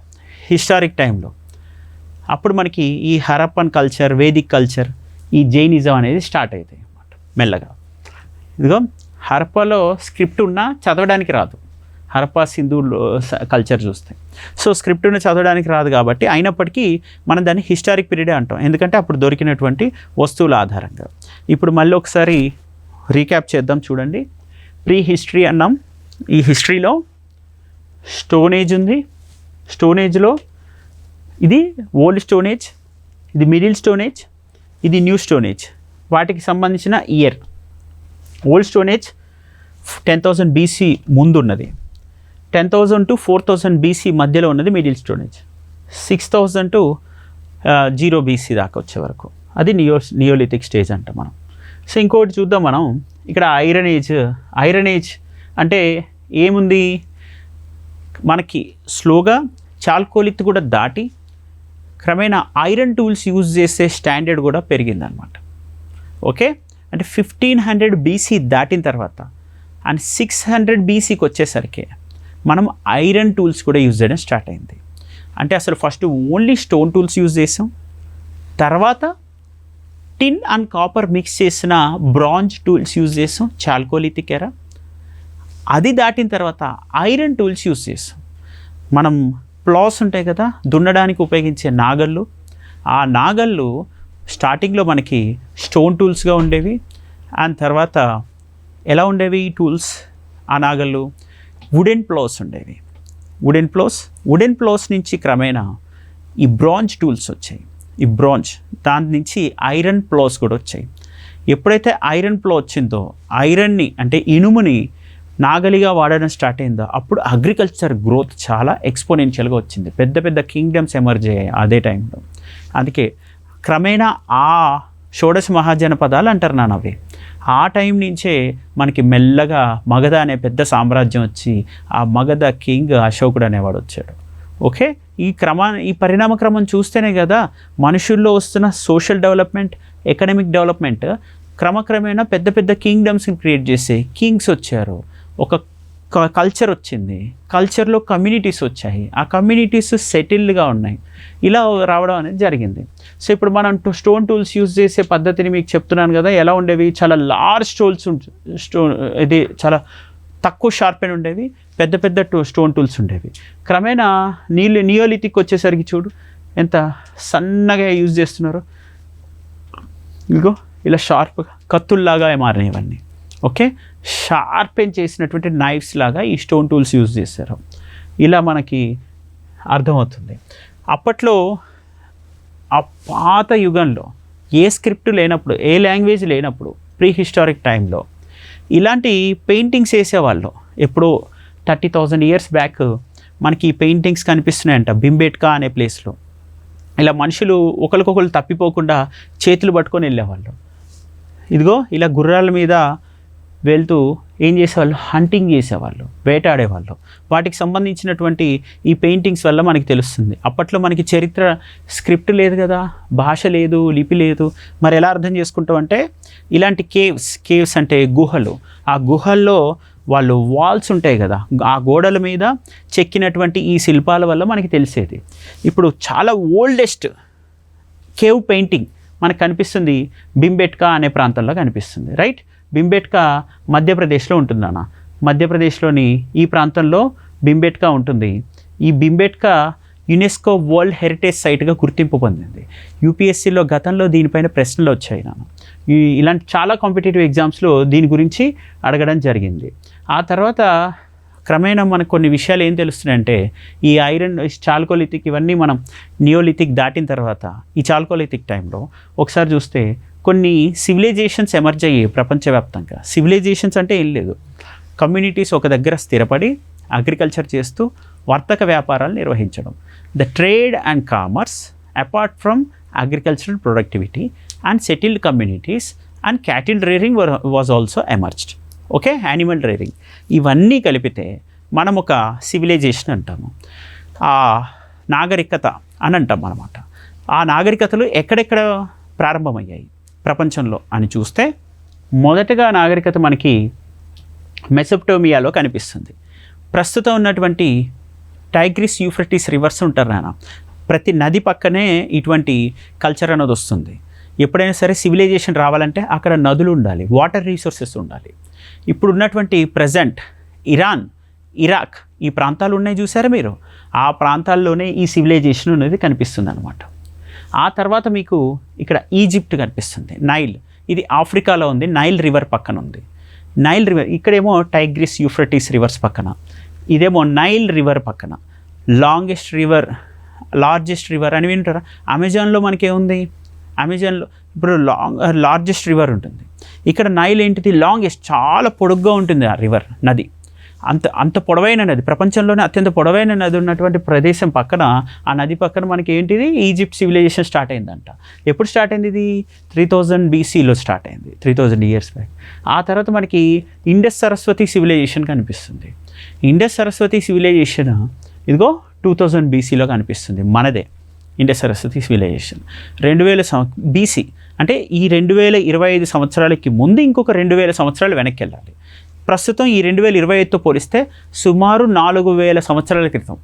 హిస్టారిక్ టైంలో అప్పుడు మనకి ఈ హరప్పన్ కల్చర్, వేదిక్ కల్చర్, ఈ జైనిజం అనేది స్టార్ట్ అవుతాయి అన్నమాట మెల్లగా. ఇదిగో హరప్పాలో స్క్రిప్ట్ ఉన్నా చదవడానికి రాదు, హరప్పా సింధు కల్చర్ చూస్తే. సో స్క్రిప్ట్ ఉన్న చదవడానికి రాదు కాబట్టి అయినప్పటికీ మనం దాన్ని హిస్టారిక్ పీరియడే అంటాం, ఎందుకంటే అప్పుడు దొరికినటువంటి వస్తువుల ఆధారంగా. ఇప్పుడు మళ్ళీ ఒకసారి రీక్యాప్ చేద్దాం చూడండి. ప్రీ హిస్టరీ అన్నాం. ఈ హిస్టరీలో స్టోన్ ఏజ్ ఉంది, స్టోన్ ఏజ్లో ఇది ఓల్డ్ స్టోన్ ఏజ్, ఇది మిడిల్ స్టోన్ ఏజ్, ఇది న్యూ స్టోన్ ఏజ్. వాటికి సంబంధించిన year old stone age 10,000 BC ముందు ఉన్నది, 10,000 to 4,000 బీసీ మధ్యలో ఉన్నది middle stone age, 6,000 to 0 BC దాకా వచ్చే వరకు అది నియోలిథిక్ స్టేజ్ అంట మనం. సో ఇంకోటి చూద్దాం మనం ఇక్కడ ఐరన్ ఏజ్. ఐరన్ ఏజ్ అంటే ఏముంది మనకి? స్లోగా చాల్కోలిత్ కూడా దాటి క్రమేణా ఐరన్ టూల్స్ యూజ్ చేసే స్టాండర్డ్ కూడా పెరిగిందనమాట. ఓకే, అంటే 1500 బీసీ దాటిన తర్వాత అండ్ 600 బీసీకి వచ్చేసరికి మనం ఐరన్ టూల్స్ కూడా యూజ్ చేయడం స్టార్ట్ అయింది. అంటే అసలు first only stone tools use చేసాం, తర్వాత టిన్ అండ్ కాపర్ మిక్స్ చేసిన బ్రాంజ్ టూల్స్ యూజ్ చేసాం చాల్కోలిథిక్ ఎరా. అది దాటిన తర్వాత ఐరన్ టూల్స్ యూజ్ చేసాం. మనం ప్లాస్ ఉంటాయి కదా, దున్నడానికి ఉపయోగించే నాగళ్ళు, ఆ నాగళ్ళు స్టార్టింగ్లో మనకి స్టోన్ టూల్స్గా ఉండేవి. అండ్ తర్వాత ఎలా ఉండేవి టూల్స్? ఆ నాగళ్ళు వుడెన్ ప్లాస్ ఉండేవి. వుడెన్ ప్లాస్ నుంచి క్రమేణా ఈ బ్రాంజ్ టూల్స్ వచ్చాయి. ఈ బ్రాంజ్ దాని నుంచి ఐరన్ ప్లాస్ కూడా వచ్చాయి. ఎప్పుడైతే ఐరన్ ప్లా వచ్చిందో, ఐరన్ని అంటే ఇనుముని నాగలిగా వాడడం స్టార్ట్ అయిందో అప్పుడు అగ్రికల్చర్ గ్రోత్ చాలా ఎక్స్పోనెన్షియల్గా వచ్చింది. పెద్ద పెద్ద కింగ్డమ్స్ ఎమర్జ్ అయ్యాయి అదే టైంలో. అందుకే క్రమేణా ఆ షోడశ మహాజనపదాలు అంటారు నాన్న అవి. ఆ టైం నుంచే మనకి మెల్లగా మగధ అనే పెద్ద సామ్రాజ్యం వచ్చి ఆ మగధ కింగ్ అశోకుడు అనేవాడు వచ్చాడు. ఓకే, ఈ పరిణామ క్రమం చూస్తేనే కదా మనుషుల్లో వస్తున్న సోషల్ డెవలప్మెంట్, ఎకనామిక్ డెవలప్మెంట్ క్రమక్రమేణా పెద్ద పెద్ద కింగ్డమ్స్ని క్రియేట్ చేసే కింగ్స్ వచ్చారు, ఒక కల్చర్ వచ్చింది, కల్చర్లో కమ్యూనిటీస్ వచ్చాయి, ఆ కమ్యూనిటీస్ సెటిల్డ్గా ఉన్నాయి. ఇలా రావడం అనేది జరిగింది. సో ఇప్పుడు మనం స్టోన్ టూల్స్ యూజ్ చేసే పద్ధతిని మీకు చెప్తున్నాను కదా, ఎలా ఉండేవి? చాలా లార్జ్ ఇది చాలా తక్కువ షార్పెన్ ఉండేవి, పెద్ద పెద్ద స్టోన్ టూల్స్ ఉండేవి. క్రమేణా నియోలిథిక్ వచ్చేసరికి చూడు ఎంత సన్నగా యూజ్ చేస్తున్నారు. ఇదిగో ఇలా షార్ప్గా కత్తుల్లాగా మారినవన్నీ. ఓకే, షార్పెన్ చేసినటువంటి నైఫ్స్ లాగా ఈ స్టోన్ టూల్స్ యూజ్ చేశారు. ఇలా మనకి అర్థమవుతుంది. అప్పట్లో ఆ పాత యుగంలో ఏ స్క్రిప్ట్ లేనప్పుడు, ఏ లాంగ్వేజ్ లేనప్పుడు, ప్రీ హిస్టారిక్ టైంలో ఇలాంటి పెయింటింగ్స్ వేసేవాళ్ళు ఎప్పుడో 30,000 years బ్యాక్ మనకి ఈ పెయింటింగ్స్ కనిపిస్తున్నాయంట భీంబేట్కా అనే ప్లేస్లో. ఇలా మనుషులు ఒకరికొకరు తప్పిపోకుండా చేతులు పట్టుకొని వెళ్ళేవాళ్ళు. ఇదిగో ఇలా గుర్రాల మీద వెళ్తూ ఏం చేసేవాళ్ళు, హంటింగ్ చేసేవాళ్ళు, వేటాడేవాళ్ళు. వాటికి సంబంధించినటువంటి ఈ పెయింటింగ్స్ వల్ల మనకి తెలుస్తుంది. అప్పట్లో మనకి చరిత్ర స్క్రిప్ట్ లేదు కదా, భాష లేదు, లిపి లేదు. మరి ఎలా అర్థం చేసుకుంటాం అంటే ఇలాంటి కేవ్స్ అంటే గుహలు, ఆ గుహల్లో వాళ్ళు వాల్స్ ఉంటాయి కదా, ఆ గోడల మీద చెక్కినటువంటి ఈ శిల్పాల వల్ల మనకి తెలిసేది. ఇప్పుడు చాలా ఓల్డెస్ట్ కేవ్ పెయింటింగ్ మనకు కనిపిస్తుంది భీంబేట్కా అనే ప్రాంతంలో కనిపిస్తుంది. రైట్, భీంబేట్కా మధ్యప్రదేశ్లో ఉంటుందన్న. మధ్యప్రదేశ్లోని ఈ ప్రాంతంలో భీంబేట్కా ఉంటుంది. ఈ భీంబేట్కా యునెస్కో వరల్డ్ హెరిటేజ్ సైట్గా గుర్తింపు పొందింది. యూపీఎస్సీలో గతంలో దీనిపైన ప్రశ్నలు వచ్చాయి. ఇలాంటి చాలా కాంపిటేటివ్ ఎగ్జామ్స్లో దీని గురించి అడగడం జరిగింది. ఆ తర్వాత క్రమేణా మనకు కొన్ని విషయాలు ఏం తెలుస్తున్నాయంటే ఈ ఐరన్ చాల్కోలిథిక్ ఇవన్నీ మనం నియోలిథిక్ దాటిన తర్వాత ఈ చాల్కోలిథిక్ టైంలో ఒకసారి చూస్తే కొన్ని సివిలైజేషన్స్ ఎమర్జ్ అయ్యాయి ప్రపంచవ్యాప్తంగా. సివిలైజేషన్స్ అంటే ఏం లేదు, కమ్యూనిటీస్ ఒక దగ్గర స్థిరపడి అగ్రికల్చర్ చేస్తూ వర్తక వ్యాపారాలు నిర్వహించడం. The trade and commerce apart from agricultural productivity and settled communities and cattle rearing was also emerged. Okay, animal rearing ఇవన్నీ కలిపితే మనం ఒక సివిలైజేషన్ అంటాము, ఆ నాగరికత అని అంటాం అన్నమాట. ఆ నాగరికతలు ఎక్కడెక్కడ ప్రారంభమయ్యాయి ప్రపంచంలో అని చూస్తే మొదటగా నాగరికత మనకి మెసొపటోమియాలో కనిపిస్తుంది. ప్రస్తుతం ఉన్నటువంటి టైగ్రిస్ యూఫ్రటీస్ రివర్స్ ఉంటారు నాన్న, ప్రతి నది పక్కనే ఇటువంటి కల్చర్ అనేది వస్తుంది. ఎప్పుడైనా సరే సివిలైజేషన్ రావాలంటే అక్కడ నదులు ఉండాలి, వాటర్ రీసోర్సెస్ ఉండాలి. ఇప్పుడు ఉన్నటువంటి ప్రజెంట్ ఇరాన్, ఇరాక్ ఈ ప్రాంతాలు ఉన్నాయి చూసారా మీరు, ఆ ప్రాంతాల్లోనే ఈ సివిలైజేషన్ అనేది కనిపిస్తుంది అనమాట. ఆ తర్వాత మీకు ఇక్కడ ఈజిప్ట్ కనిపిస్తుంది, నైల్, ఇది ఆఫ్రికాలో ఉంది, నైల్ రివర్ పక్కన ఉంది. నైల్ రివర్ ఇక్కడేమో టైగ్రిస్ యూఫ్రటీస్ రివర్స్ పక్కన, ఇదేమో నైల్ రివర్ పక్కన. లార్జెస్ట్ రివర్ అని వింటారా, అమెజాన్లో మనకేముంది, అమెజాన్లో ఇప్పుడు లార్జెస్ట్ రివర్ ఉంటుంది. ఇక్కడ నైల్ ఏంటిది, లాంగెస్ట్, చాలా పొడుగ్గా ఉంటుంది ఆ రివర్, నది. అంత పొడవైన నది, ప్రపంచంలోనే అత్యంత పొడవైన నది ఉన్నటువంటి ప్రదేశం పక్కన, ఆ నది పక్కన మనకి ఏంటిది, ఈజిప్ట్ సివిలైజేషన్ స్టార్ట్ అయిందంట. ఎప్పుడు స్టార్ట్ అయింది ఇది, 3000 BCలో స్టార్ట్ అయింది, 3000 years బ్యాక్. ఆ తర్వాత మనకి ఇండస్ సరస్వతి సివిలైజేషన్ కనిపిస్తుంది. ఇండస్ సరస్వతి సివిలైజేషన్ ఇదిగో 2000 BCలో కనిపిస్తుంది, మనదే ఇండస్ సరస్వతి సివిలైజేషన్. 2000 BC అంటే ఈ 2025 సంవత్సరాలకి ముందు ఇంకొక 2000 సంవత్సరాలు వెనక్కి వెళ్ళాలి. ప్రస్తుతం ఈ 2025తో పోలిస్తే సుమారు 4000 సంవత్సరాల క్రితం,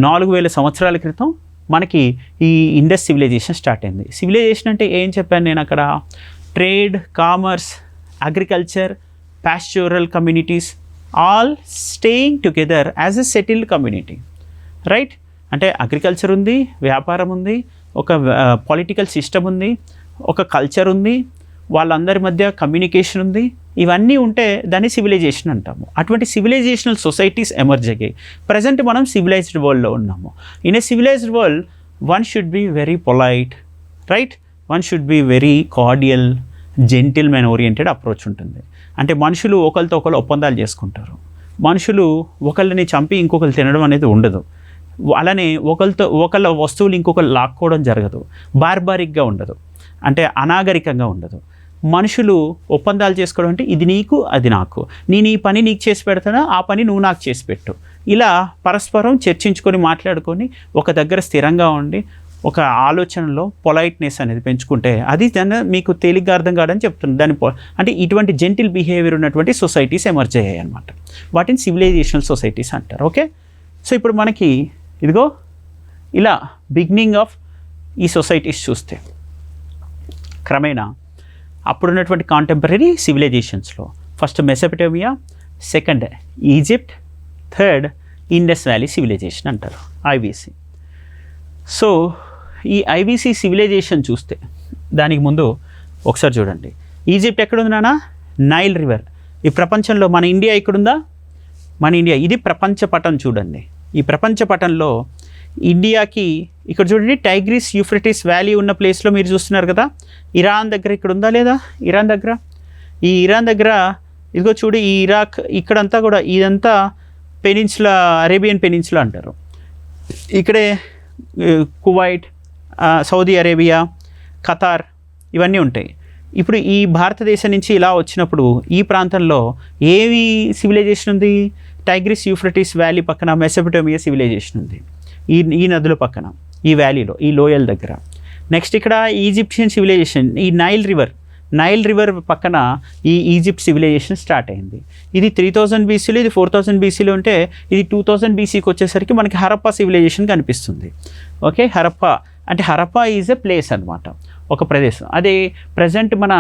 4000 సంవత్సరాల క్రితం మనకి ఈ ఇండస్ సివిలైజేషన్ స్టార్ట్ అయింది. సివిలైజేషన్ అంటే ఏం చెప్పాను నేను అక్కడ, trade, commerce, agriculture, pastoral communities all staying together as a settled community. Right, అంటే అగ్రికల్చర్ ఉంది, వ్యాపారం ఉంది, ఒక పొలిటికల్ సిస్టమ్ ఉంది, ఒక కల్చర్ ఉంది, వాళ్ళందరి మధ్య కమ్యూనికేషన్ ఉంది. ఇవన్నీ ఉంటే దాన్ని సివిలైజేషన్ అంటాము. అటువంటి సివిలైజేషనల్ సొసైటీస్ ఎమర్జ్ అయ్యాయి. ప్రజెంట్ మనం సివిలైజ్డ్ వరల్డ్లో ఉన్నాము. In a civilised world one should be very polite, right, one should be very cordial, gentlemen oriented approach ఉంటుంది. అంటే మనుషులు ఒకరితో ఒకరు ఒప్పందాలు చేసుకుంటారు, మనుషులు ఒకళ్ళని చంపి ఇంకొకరు తినడం అనేది ఉండదు. అలానే ఒకళ్ళ వస్తువులు ఇంకొకరు లాక్కోవడం జరగదు, బార్బారిక్గా ఉండదు, అంటే అనాగరికంగా ఉండదు. మనుషులు ఒప్పందాలు చేసుకోవడం అంటే ఇది నీకు అది నాకు, నేను ఈ పని నీకు చేసి పెడతానా, ఆ పని నువ్వు నాకు చేసి పెట్టు. ఇలా పరస్పరం చర్చించుకొని మాట్లాడుకొని ఒక దగ్గర స్థిరంగా ఉండి ఒక ఆలోచనలో పొలైట్నెస్ అనేది పెంచుకుంటే అది మీకు తేలిగ్గా అర్థం కాదని చెప్తుంది. అంటే ఇటువంటి జెంటిల్ బిహేవియర్ ఉన్నటువంటి సొసైటీస్ ఎమర్జ్ అయ్యాయి అనమాట. వాటిని సివిలైజేషనల్ సొసైటీస్ అంటారు. ఓకే, సో ఇప్పుడు మనకి ఇదిగో ఇలా బిగినింగ్ ఆఫ్ ఈ సొసైటీస్ చూస్తే క్రమేణా అప్పుడున్నటువంటి కాంటెంపరీ సివిలైజేషన్స్లో first Mesopotamia, second Egypt, third Indus valley civilisation అంటారు, ఐవీసీ. సో ఈ ఐవీసీ సివిలైజేషన్ చూస్తే దానికి ముందు ఒకసారి చూడండి, ఈజిప్ట్ ఎక్కడుంది నాన్న, నైల్ రివర్. ఈ ప్రపంచంలో మన ఇండియా ఎక్కడుందా, మన ఇండియా, ఇది ప్రపంచ పటం చూడండి. ఈ ప్రపంచ పటంలో ఇండియాకి ఇక్కడ చూడండి టైగ్రిస్ యూఫ్రటీస్ వ్యాలీ ఉన్న ప్లేస్లో మీరు చూస్తున్నారు కదా, ఇరాన్ దగ్గర ఇక్కడ ఉందా లేదా, ఇరాన్ దగ్గర, ఈ ఇరాన్ దగ్గర ఇదిగో చూడు ఈ ఇరాక్ ఇక్కడంతా కూడా ఇదంతా పెనిన్సులా, అరేబియన్ పెనిన్సులా అంటారు. ఇక్కడే కువైట్, సౌదీ అరేబియా, ఖతార్ ఇవన్నీ ఉంటాయి. ఇప్పుడు ఈ భారతదేశం నుంచి ఇలా వచ్చినప్పుడు ఈ ప్రాంతంలో ఏవి సివిలైజేషన్ ఉంది? టైగ్రిస్ యూఫ్రటీస్ వ్యాలీ పక్కన మెసొపొటేమియా సివిలైజేషన్ ఉంది, ఈ నదుల పక్కన, ఈ వ్యాలీలో, ఈ లోయల దగ్గర. నెక్స్ట్ ఇక్కడ ఈజిప్షియన్ సివిలైజేషన్, ఈ నైల్ రివర్ పక్కన ఈ ఈజిప్ట్ సివిలైజేషన్ స్టార్ట్ అయింది. ఇది 3000 BCలో, ఇది 4000 BCలో ఉంటే ఇది 2000 BCకి వచ్చేసరికి మనకి హరప్పా సివిలైజేషన్ కనిపిస్తుంది. ఓకే, హరప్పా అంటే హరప్పా ఈజ్ ఎ ప్లేస్ అనమాట, ఒక ప్రదేశం. అదే ప్రజెంట్ మన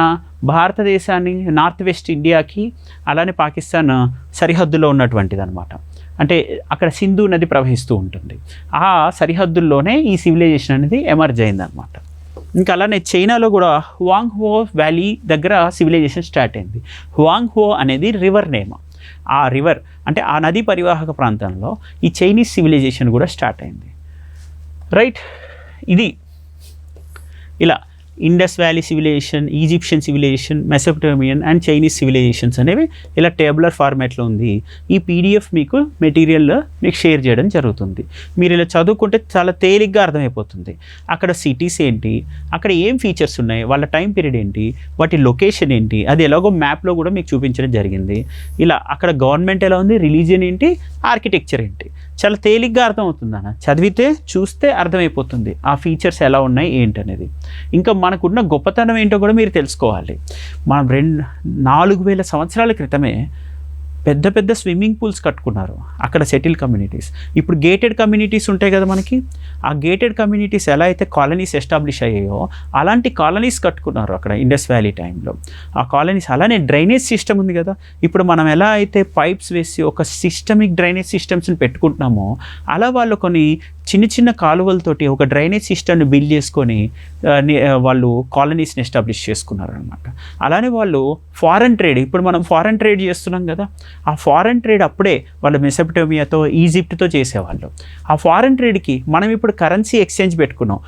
భారతదేశాన్ని నార్త్ వెస్ట్ ఇండియాకి అలానే పాకిస్తాన్ సరిహద్దులో ఉన్నటువంటిది అనమాట. అంటే అక్కడ సింధు నది ప్రవహిస్తూ ఉంటుంది. ఆ సరిహద్దుల్లోనే ఈ సివిలైజేషన్ అనేది ఎమర్జ్ అయిందనమాట. ఇంకా అలానే చైనాలో కూడా హువాంగ్ హో వ్యాలీ దగ్గర సివిలైజేషన్ స్టార్ట్ అయింది. హువాంగ్ హో అనేది రివర్ నేమ్. ఆ రివర్ అంటే ఆ నదీ పరివాహక ప్రాంతంలో ఈ చైనీస్ సివిలైజేషన్ కూడా స్టార్ట్ అయింది. రైట్, ఇది ఇలా Indus valley civilisation, Egyptian civilisation, Mesopotamian and Chinese civilisations అనేవి ఇలా టేబులర్ ఫార్మాట్లో ఉంది. ఈ PDF మీకు మెటీరియల్ మీకు షేర్ చేయడం జరుగుతుంది. మీరు ఇలా చదువుకుంటే చాలా తేలిగ్గా అర్థమైపోతుంది. అక్కడ సిటీస్ ఏంటి, అక్కడ ఏం ఫీచర్స్ ఉన్నాయి, వాళ్ళ టైం పీరియడ్ ఏంటి, వాటి లొకేషన్ ఏంటి, అది ఎలాగో మ్యాప్లో కూడా మీకు చూపించడం జరిగింది. ఇలా అక్కడ గవర్నమెంట్ ఎలా ఉంది, రిలీజియన్ ఏంటి, ఆర్కిటెక్చర్ ఏంటి, చాలా తేలిగ్గా అర్థమవుతుంది అన్న. చదివితే చూస్తే అర్థమైపోతుంది ఆ ఫీచర్స్ ఎలా ఉన్నాయి ఏంటనేది. ఇంకా మనకున్న గొప్పతనం ఏంటో కూడా మీరు తెలుసుకోవాలి. మనం 4000 సంవత్సరాల క్రితమే పెద్ద పెద్ద స్విమ్మింగ్ పూల్స్ కట్టుకున్నారు అక్కడ సెటిల్ కమ్యూనిటీస్. ఇప్పుడు గేటెడ్ కమ్యూనిటీస్ ఉంటాయి కదా మనకి, ఆ గేటెడ్ కమ్యూనిటీస్ ఎలా అయితే కాలనీస్ ఎస్టాబ్లిష్ అయ్యాయో అలాంటి కాలనీస్ కట్టుకున్నారు అక్కడ ఇండస్ వ్యాలీ టైంలో. ఆ కాలనీస్ అలానే డ్రైనేజ్ సిస్టమ్ ఉంది కదా, ఇప్పుడు మనం ఎలా అయితే పైప్స్ వేసి ఒక సిస్టమిక్ డ్రైనేజ్ సిస్టమ్స్ని పెట్టుకుంటున్నామో అలా వాళ్ళు కొన్ని చిన్న చిన్న కాలువలతోటి ఒక డ్రైనేజ్ సిస్టమ్ని బిల్డ్ చేసుకొని వాళ్ళు కాలనీస్ని ఎస్టాబ్లిష్ చేసుకున్నారు అనమాట. అలానే వాళ్ళు ఫారెన్ ట్రేడ్, ఇప్పుడు మనం ఫారెన్ ట్రేడ్ చేస్తున్నాం కదా, ఆ ఫారెన్ ట్రేడ్ అప్పుడే వాళ్ళు మెసొపొటేమియాతో, ఈజిప్ట్తో చేసేవాళ్ళు. ఆ ఫారెన్ ట్రేడ్కి మనం ఇప్పుడు కరెన్సీ ఎక్స్చేంజ్ పెట్టుకున్నాం,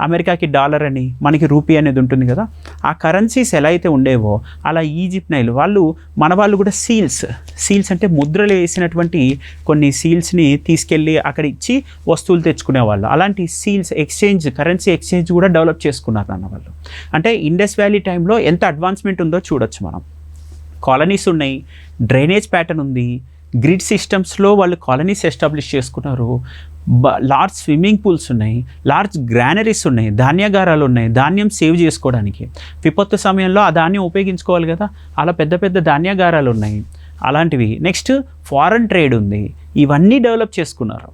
అమెరికాకి డాలర్ అని, మనకి రూపీ అనేది ఉంటుంది కదా, ఆ కరెన్సీస్ ఎలా అయితే ఉండేవో అలా ఈజిప్ట్ నైల్ వాళ్ళు, మన వాళ్ళు కూడా సీల్స్ అంటే ముద్రలు వేసినటువంటి కొన్ని సీల్స్ని తీసుకెళ్ళి అక్కడ ఇచ్చి వస్తువులు తెచ్చుకునేవాళ్ళు. అలాంటి సీల్స్ ఎక్స్చేంజ్, కరెన్సీ ఎక్స్చేంజ్ కూడా డెవలప్ చేసుకున్నారు అన్న వాళ్ళు. అంటే ఇండస్ వ్యాలీ టైంలో ఎంత అడ్వాన్స్మెంట్ ఉందో చూడొచ్చు మనం. కాలనీస్ ఉన్నాయి, డ్రైనేజ్ ప్యాటర్న్ ఉంది, గ్రిడ్ సిస్టమ్స్లో వాళ్ళు కాలనీస్ ఎస్టాబ్లిష్ చేసుకున్నారు, లార్జ్ స్విమ్మింగ్ పూల్స్ ఉన్నాయి, లార్జ్ గ్రానరీస్ ఉన్నాయి, ధాన్యాగారాలు ఉన్నాయి, ధాన్యం సేవ్ చేసుకోవడానికి, విపత్తు సమయంలో ఆ ధాన్యం ఉపయోగించుకోవాలి కదా, అలా పెద్ద పెద్ద ధాన్యాగారాలు ఉన్నాయి అలాంటివి. నెక్స్ట్ ఫారెన్ ట్రేడ్ ఉంది, ఇవన్నీ డెవలప్ చేసుకున్నారు.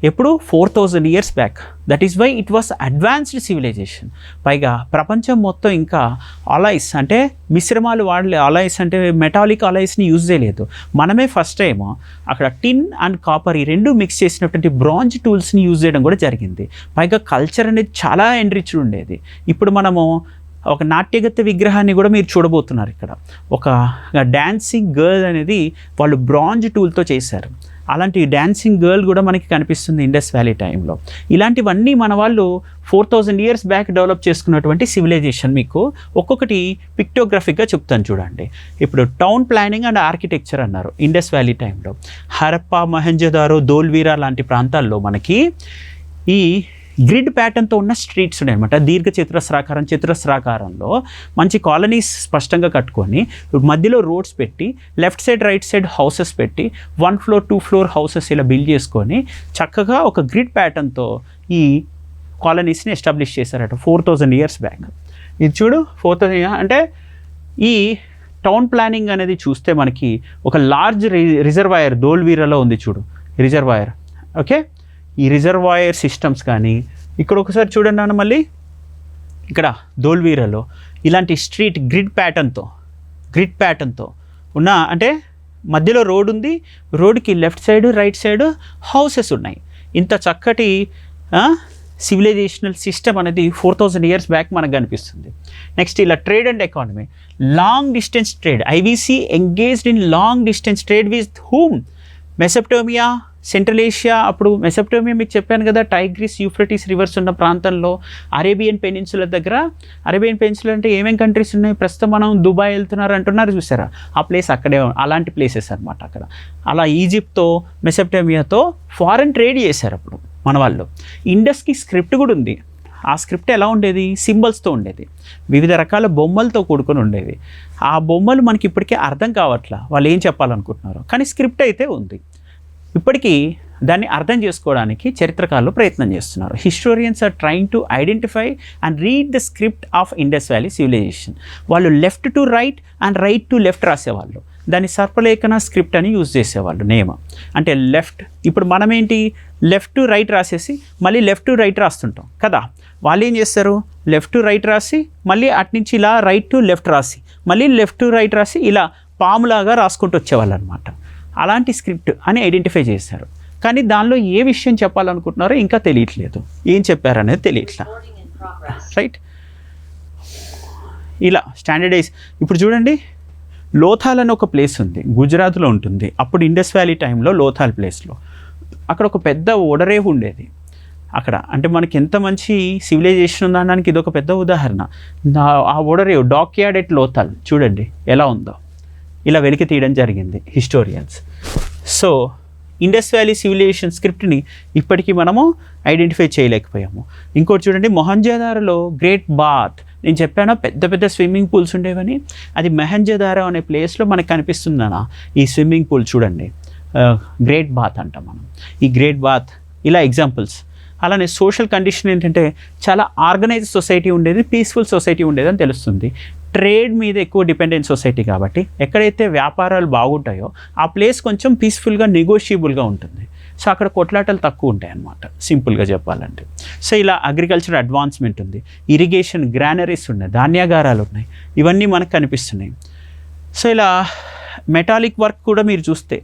ఎప్పుడు 4000 years back. That is why it was advanced civilisation. పైగా ప్రపంచం మొత్తం ఇంకా అలాయిస్ అంటే మిశ్రమాలు వాడలే, అలాయిస్ అంటే మెటాలిక్ అలాయిస్ని యూజ్ చేయలేదు. మనమే ఫస్ట్ టైం అక్కడ టిన్ అండ్ కాపర్ ఈ రెండు మిక్స్ చేసినటువంటి బ్రాంజ్ టూల్స్ని యూజ్ చేయడం కూడా జరిగింది. పైగా కల్చర్ అనేది చాలా ఎన్రిచ్డ్ ఉండేది. ఇప్పుడు మనము ఒక నాట్యగత విగ్రహాన్ని కూడా మీరు చూడబోతున్నారు ఇక్కడ. ఒక డాన్సింగ్ గర్ల్ అనేది వాళ్ళు బ్రాంజ్ టూల్తో చేశారు. అలాంటి డాన్సింగ్ గర్ల్ కూడా మనకి కనిపిస్తుంది ఇండస్ వ్యాలీ టైంలో. ఇలాంటివన్నీ మన వాళ్ళు 4000 years బ్యాక్ డెవలప్ చేసుకున్నటువంటి సివిలైజేషన్ మీకు ఒక్కొక్కటి పిక్టోగ్రఫిక్గా చెప్తాను చూడండి. ఇప్పుడు టౌన్ ప్లానింగ్ అండ్ ఆర్కిటెక్చర్ అన్నారు ఇండస్ వ్యాలీ టైంలో. హరప్పా, మొహంజోదారో, ధోల్వీరా లాంటి ప్రాంతాల్లో మనకి ఈ గ్రిడ్ ప్యాటర్న్తో ఉన్న స్ట్రీట్స్ ఉన్నాయన్నమాట. దీర్ఘ చతురస్రాకారంలో మంచి కాలనీస్ స్పష్టంగా కట్టుకొని మధ్యలో రోడ్స్ పెట్టి left side right side houses పెట్టి 1 floor 2 floor హౌసెస్ ఇలా బిల్డ్ చేసుకొని చక్కగా ఒక గ్రిడ్ ప్యాటర్న్తో ఈ కాలనీస్ని ఎస్టాబ్లిష్ చేశారట 4000 years బ్యాక్. ఇది చూడు 4000 అంటే ఈ టౌన్ ప్లానింగ్ అనేది చూస్తే మనకి ఒక లార్జ్ రిజర్వాయర్ ధోల్వీరాలో ఉంది చూడు, రిజర్వాయర్. ఓకే, ఈ రిజర్వాయర్ సిస్టమ్స్ కానీ ఇక్కడ ఒకసారి చూడండి అన్న, మళ్ళీ ఇక్కడ ధోల్వీరాలో ఇలాంటి స్ట్రీట్ గ్రిడ్ ప్యాటర్న్తో ఉన్న, అంటే మధ్యలో రోడ్ ఉంది, రోడ్కి left side right side houses ఉన్నాయి. ఇంత చక్కటి సివిలైజేషనల్ సిస్టమ్ అనేది 4000 years బ్యాక్ మనకు కనిపిస్తుంది. నెక్స్ట్ ఇలా trade and economy, long distance trade. IVC engaged in long distance trade with whom? Mesopotamia, central Asia అప్పుడు మెసొపటోమియా మీకు చెప్పాను కదా, టైగ్రిస్ యూఫ్రటీస్ రివర్స్ ఉన్న ప్రాంతంలో అరేబియన్ పెనిన్సులా దగ్గర, అరేబియన్ పెనిన్సులా అంటే ఏమేమి కంట్రీస్ ఉన్నాయి, ప్రస్తుతం మనం దుబాయ్ వెళ్తున్నారు అంటున్నారు చూసారా, ఆ ప్లేస్ అక్కడే, అలాంటి ప్లేసెస్ అనమాట అక్కడ. అలా ఈజిప్ట్తో మెసొపటోమియాతో ఫారెన్ ట్రేడ్ చేశారు అప్పుడు మన వాళ్ళు. ఇండస్కి స్క్రిప్ట్ కూడా ఉంది. ఆ స్క్రిప్ట్ ఎలా ఉండేది, సింబల్స్తో ఉండేది, వివిధ రకాల బొమ్మలతో కూడుకొని ఉండేది. ఆ బొమ్మలు మనకి ఇప్పటికే అర్థం కావట్లా వాళ్ళు ఏం చెప్పాలనుకుంటున్నారు, కానీ స్క్రిప్ట్ అయితే ఉంది. ఇప్పటికీ దాన్ని అర్థం చేసుకోవడానికి చరిత్రకారులు ప్రయత్నం చేస్తున్నారు. Historians are trying to identify and read the script of Indus valley civilisation. వాళ్ళు left to right and right to left రాసేవాళ్ళు. దాన్ని సర్పలేఖన స్క్రిప్ట్ అని యూజ్ చేసేవాళ్ళు నేమ్. అంటే లెఫ్ట్, ఇప్పుడు మనం ఏంటి లెఫ్ట్ టు రైట్ రాసేసి మళ్ళీ లెఫ్ట్ టు రైట్ రాస్తుంటాం కదా, వాళ్ళు ఏం చేస్తారు లెఫ్ట్ టు రైట్ రాసి మళ్ళీ అట్నుంచి ఇలా రైట్ టు లెఫ్ట్ రాసి మళ్ళీ లెఫ్ట్ టు రైట్ రాసి ఇలా పాములాగా రాసుకుంటూ వచ్చేవాళ్ళు అనమాట. అలాంటి స్క్రిప్ట్ అని ఐడెంటిఫై చేశారు. కానీ దానిలో ఏ విషయం చెప్పాలనుకుంటున్నారో ఇంకా తెలియట్లేదు, ఏం చెప్పారనేది తెలియట్లా, రైట్. ఇలా స్టాండర్డైజ్. ఇప్పుడు చూడండి, లోథాల్ అని ఒక ప్లేస్ ఉంది, గుజరాత్లో ఉంటుంది. అప్పుడు ఇండస్ వ్యాలీ టైంలో లోథాల్ ప్లేస్లో అక్కడ ఒక పెద్ద ఓడరేవు ఉండేది అక్కడ. అంటే మనకి ఎంత మంచి సివిలైజేషన్ ఉందనడానికి ఇది ఒక పెద్ద ఉదాహరణ. ఆ ఓడరేవు డాక్ యార్డ్ ఎట్ లోథాల్ చూడండి ఎలా ఉందో, ఇలా వెలికి తీయడం జరిగింది historians. So Indus valley civilisation స్క్రిప్ట్ని ఇప్పటికీ మనము ఐడెంటిఫై చేయలేకపోయాము. ఇంకోటి చూడండి, మొహంజోదారోలో గ్రేట్ బాత్, నేను చెప్పాను పెద్ద పెద్ద స్విమ్మింగ్ పూల్స్ ఉండేవని, అది మొహంజోదారో అనే ప్లేస్లో మనకు కనిపిస్తుందనా ఈ స్విమ్మింగ్ పూల్ చూడండి, గ్రేట్ బాత్ అంటాం మనం. ఈ గ్రేట్ బాత్ ఇలా ఎగ్జాంపుల్స్. అలానే సోషల్ కండిషన్ ఏంటంటే చాలా ఆర్గనైజ్డ్ సొసైటీ ఉండేది, పీస్ఫుల్ సొసైటీ ఉండేది అని తెలుస్తుంది. ట్రేడ్ మీద ఎక్కువ డిపెండెంట్ సొసైటీ కాబట్టి ఎక్కడైతే వ్యాపారాలు బాగుంటాయో ఆ ప్లేస్ కొంచెం పీస్ఫుల్గా నెగోషియబుల్గా ఉంటుంది. సో అక్కడ కొట్లాటలు తక్కువ ఉంటాయి అన్నమాట, సింపుల్గా చెప్పాలంటే. సో ఇలా అగ్రికల్చర్ అడ్వాన్స్మెంట్ ఉంది, ఇరిగేషన్ గ్రానరీస్ ఉన్నాయి, ధాన్యాగారాలు ఉన్నాయి, ఇవన్నీ మనకు కనిపిస్తున్నాయి. సో ఇలా మెటాలిక్ వర్క్ కూడా మీరు చూస్తే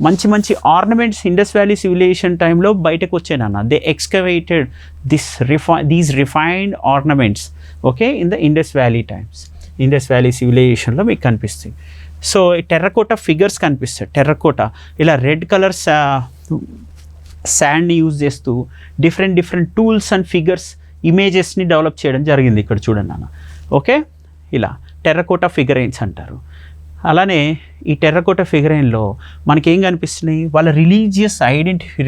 మంచి మంచి ఆర్నమెంట్స్ ఇండస్ వ్యాలీ సివిలైజేషన్ టైంలో బయటకు వచ్చాయన్న. They excavated these refined ornaments okay in the Indus valley times. Indus valley సివిలైజేషన్లో మీకు కనిపిస్తాయి. సో టెర్రకోటా ఫిగర్స్ కనిపిస్తాయి. టెర్రకోటా ఇలా రెడ్ కలర్ శాండ్ని యూజ్ చేస్తూ డిఫరెంట్ టూల్స్ అండ్ ఫిగర్స్ ఇమేజెస్ని డెవలప్ చేయడం జరిగింది. ఇక్కడ చూడండి అన్న, ఓకే ఇలా టెర్రకోటా ఫిగరైన్స్ అంటారు. అలానే ఈ టెర్రకోటా ఫిగరైన్లో మనకేం కనిపిస్తున్నాయి, వాళ్ళ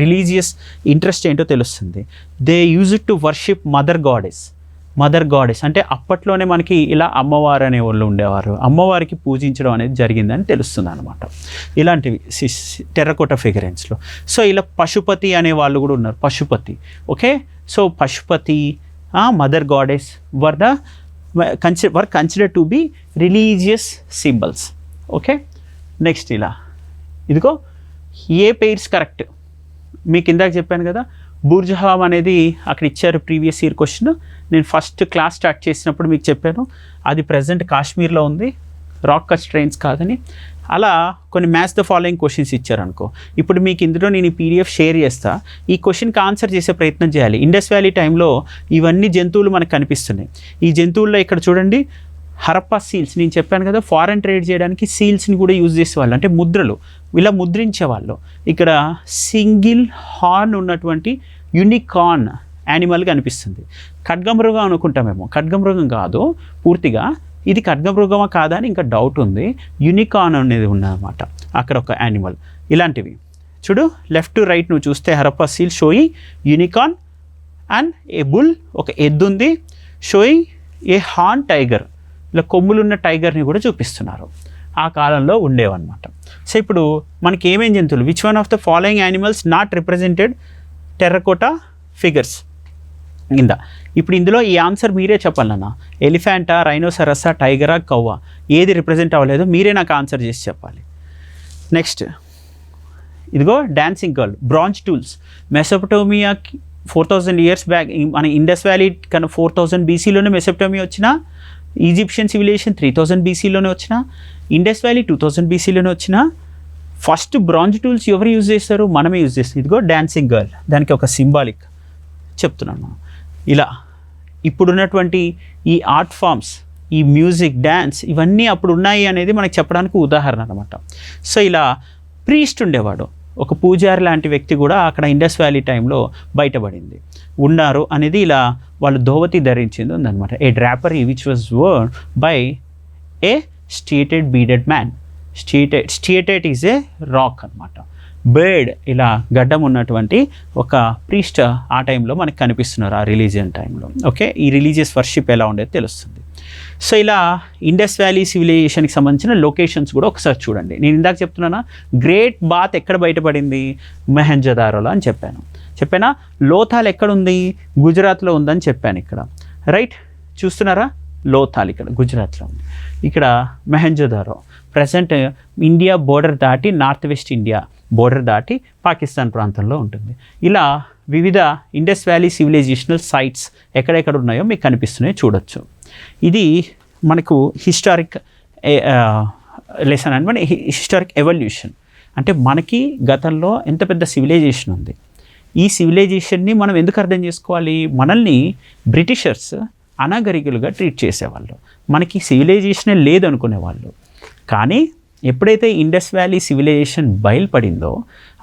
రిలీజియస్ ఇంట్రెస్ట్ ఏంటో తెలుస్తుంది. They use it to worship mother goddess అంటే అప్పట్లోనే మనకి ఇలా అమ్మవారు అనే వాళ్ళు ఉండేవారు, అమ్మవారికి పూజించడం అనేది జరిగిందని తెలుస్తుంది అనమాట ఇలాంటివి టెర్రకోటా ఫిగరైన్స్లో. సో ఇలా పశుపతి అనే వాళ్ళు కూడా ఉన్నారు, Pashupati okay. So Pashupati mother goddess were considered to be religious symbols okay. Next ఇలా ఇదిగో ఏ పెయిర్స్ కరెక్ట్, మీకు ఇందాక చెప్పాను కదా బూర్జహాం అనేది అక్కడ ఇచ్చారు ప్రీవియస్ ఇయర్ క్వశ్చన్. నేను ఫస్ట్ క్లాస్ స్టార్ట్ చేసినప్పుడు మీకు చెప్పాను అది ప్రజెంట్ కాశ్మీర్లో ఉంది, రాక్ కట్ స్ట్రెయిన్స్ కాదని. అలా కొన్ని మ్యాచ్ ద ఫాలోయింగ్ క్వశ్చన్స్ ఇచ్చారనుకో, ఇప్పుడు మీకు ఇందులో నేను ఈ పీడిఎఫ్ షేర్ చేస్తా, ఈ క్వశ్చన్కి ఆన్సర్ చేసే ప్రయత్నం చేయాలి. ఇండస్ వ్యాలీ టైంలో ఇవన్నీ జంతువులు మనకు కనిపిస్తున్నాయి. ఈ జంతువుల్లో ఇక్కడ చూడండి హరప్పా సీల్స్, నేను చెప్పాను కదా ఫారెన్ ట్రేడ్ చేయడానికి సీల్స్ని కూడా యూజ్ చేసేవాళ్ళు, అంటే ముద్రలు ఇలా ముద్రించేవాళ్ళు. ఇక్కడ సింగిల్ హార్న్ ఉన్నటువంటి యూనికార్న్ యానిమల్ కనిపిస్తుంది. ఖడ్గమృగం అనుకుంటామేమో, ఖడ్గమృగం కాదు పూర్తిగా, ఇది ఖడ్గమృగమా కాదా అని ఇంకా డౌట్ ఉంది. యూనికార్న్ అనేది ఉన్నదన్నమాట అక్కడ ఒక యానిమల్. ఇలాంటివి చూడు లెఫ్ట్ టు రైట్ నువ్వు చూస్తే Harappa seal showing unicorn and a bull, ఒక ఎద్దు ఉంది, షోయింగ్ ఏ హార్న్ టైగర్, ఇలా కొమ్ములున్న టైగర్ని కూడా చూపిస్తున్నారు. ఆ కాలంలో ఉండేవన్నమాట. సో ఇప్పుడు మనకి ఏమేం జంతువులు, which one of the following animals not represented terracotta figures కింద. ఇప్పుడు ఇందులో ఈ ఆన్సర్ మీరే చెప్పాలన్న, ఎలిఫెంటా, రైనోసరసా, టైగరా, కవ్వ, ఏది రిప్రజెంట్ అవ్వలేదో మీరే నాకు ఆన్సర్ చేసి చెప్పాలి. నెక్స్ట్ ఇదిగో డాన్సింగ్ గర్ల్, బ్రాంజ్ టూల్స్, మెసొపటోమియాకి 4000 years బ్యాక్, మన ఇండస్ వ్యాలీ కన్నా 4000 BCలోనే మెసొపటోమియా వచ్చిన, ఈజిప్షియన్ సివిలైజేషన్ 3000 BCలోనే వచ్చిన, ఇండస్ వ్యాలీ 2000 BCలోనే వచ్చిన. ఫస్ట్ బ్రాంజ్ టూల్స్ ఎవరు యూజ్ చేస్తారు, మనమే యూజ్ చేస్తాం. ఇదిగో డాన్సింగ్ గర్ల్, దానికి ఒక సింబాలిక్ చెప్తున్నాను. ఇలా ఇప్పుడున్నటువంటి ఈ ఆర్ట్ ఫామ్స్, ఈ మ్యూజిక్, డ్యాన్స్ ఇవన్నీ అప్పుడు ఉన్నాయి అనేది మనకు చెప్పడానికి ఉదాహరణ అనమాట. సో ఇలా ప్రీస్ట్ ఉండేవాడు ఒక పూజారి లాంటి వ్యక్తి కూడా అక్కడ ఇండస్ వ్యాలీ టైంలో బయటపడింది ఉన్నారు అనేది ఇలా వాళ్ళు ధోవతి ధరించింది ఉందన్నమాట. A drapery which was worn by a steatite bearded man. Steatite is a rock అనమాట. బర్డ్ ఇలా గడ్డం ఉన్నటువంటి ఒక ప్రీస్ట్ ఆ టైంలో మనకు కనిపిస్తున్నారు ఆ రిలీజియన్ టైంలో. ఓకే, ఈ రిలీజియస్ వర్షిప్ ఎలా ఉండేది తెలుస్తుంది. సో ఇలా ఇండస్ వ్యాలీ సివిలైజేషన్కి సంబంధించిన లొకేషన్స్ కూడా ఒకసారి చూడండి. నేను ఇందాక చెప్తున్నానా గ్రేట్ బాత్ ఎక్కడ బయటపడింది, మొహెంజోదారోలో అని చెప్పానా. లోథాల్ ఎక్కడుంది, గుజరాత్లో ఉందని చెప్పాను ఇక్కడ. రైట్, చూస్తున్నారా, లోథాల్ ఇక్కడ గుజరాత్లో ఉంది. ఇక్కడ మొహెంజోదారో ప్రజెంట్ ఇండియా బోర్డర్ దాటి నార్త్ వెస్ట్ ఇండియా బోర్డర్ దాటి పాకిస్తాన్ ప్రాంతంలో ఉంటుంది. ఇలా వివిధ ఇండస్ వ్యాలీ సివిలైజేషనల్ సైట్స్ ఎక్కడెక్కడ ఉన్నాయో మీకు కనిపిస్తున్నాయో చూడొచ్చు. ఇది మనకు హిస్టారిక్ లెసన్ అనమాట. హిస్టారిక్ ఎవల్యూషన్ అంటే మనకి గతంలో ఎంత పెద్ద సివిలైజేషన్ ఉంది, ఈ సివిలైజేషన్ని మనం ఎందుకు అర్థం చేసుకోవాలి. మనల్ని బ్రిటిషర్స్ అనాగరికులుగా ట్రీట్ చేసేవాళ్ళు, మనకి సివిలైజేషనే లేదనుకునేవాళ్ళు. కానీ ఎప్పుడైతే ఇండస్ వ్యాలీ సివిలైజేషన్ బయలుపడిందో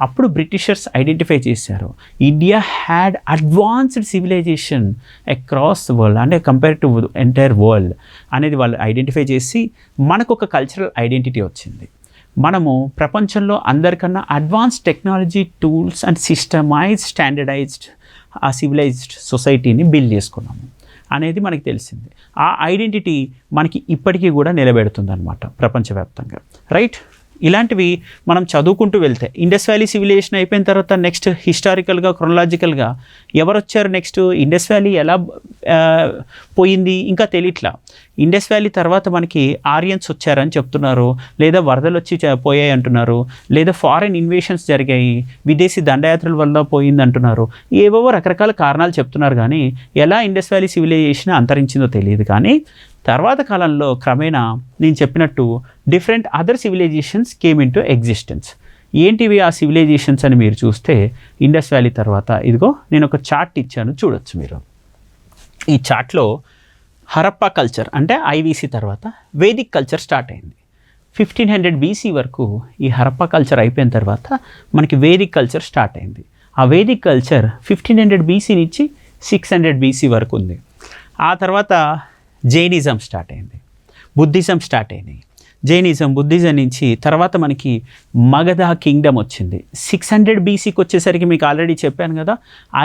అప్పుడు బ్రిటిషర్స్ ఐడెంటిఫై చేశారు India had advanced civilisation across the world, అంటే కంపేర్ టు ఎంటైర్ వరల్డ్ అనేది వాళ్ళు ఐడెంటిఫై చేసి మనకు ఒక కల్చరల్ ఐడెంటిటీ వచ్చింది. మనము ప్రపంచంలో అందరికన్నా advance technology tools and systemised standardised ఆ సివిలైజ్డ్ సొసైటీని బిల్డ్ చేసుకున్నాము అనేది మనకి తెలిసింది. ఆ ఐడెంటిటీ మనకి ఇప్పటికీ కూడా నిలబెడుతుంది అనమాట ప్రపంచవ్యాప్తంగా. రైట్, ఇలాంటివి మనం చదువుకుంటూ వెళ్తే ఇండస్ వ్యాలీ సివిలైజేషన్ అయిపోయిన తర్వాత నెక్స్ట్ హిస్టారికల్గా క్రొనలాజికల్గా ఎవరు వచ్చారు, నెక్స్ట్ ఇండస్ వ్యాలీ ఎలా పోయింది ఇంకా తెలియట్లా. ఇండస్ వ్యాలీ తర్వాత మనకి ఆరియన్స్ వచ్చారని చెప్తున్నారు, లేదా వరదలు వచ్చి పోయాయి అంటున్నారు, లేదా ఫారెన్ ఇన్వేషన్స్ జరిగాయి, విదేశీ దండయాత్రల వల్ల పోయింది అంటున్నారు. ఏవేవో రకరకాల కారణాలు చెప్తున్నారు, కానీ ఎలా ఇండస్ వ్యాలీ సివిలైజేషన్ అంతరించిందో తెలియదు. కానీ తర్వాత కాలంలో క్రమేణా నేను చెప్పినట్టు different other civilisations came in to existence. ఏంటివి ఆ సివిలైజేషన్స్ అని మీరు చూస్తే ఇండస్ వ్యాలీ తర్వాత ఇదిగో నేను ఒక చార్ట్ ఇచ్చాను చూడొచ్చు మీరు. ఈ చార్ట్లో హరప్పా కల్చర్ అంటే ఐవీసీ తర్వాత వేదిక్ కల్చర్ స్టార్ట్ అయింది. 1500 BC వరకు ఈ హరప్పా కల్చర్ అయిపోయిన తర్వాత మనకి వేదిక్ కల్చర్ స్టార్ట్ అయింది. ఆ వేదిక్ కల్చర్ 1500 BC నుంచి 600 BC వరకు ఉంది. ఆ తర్వాత జైనిజం స్టార్ట్ అయింది, బుద్ధిజం స్టార్ట్ అయినాయి. జైనిజం బుద్ధిజం నుంచి తర్వాత మనకి మగధ కింగ్డమ్ వచ్చింది. 600 BCకి వచ్చేసరికి మీకు ఆల్రెడీ చెప్పాను కదా,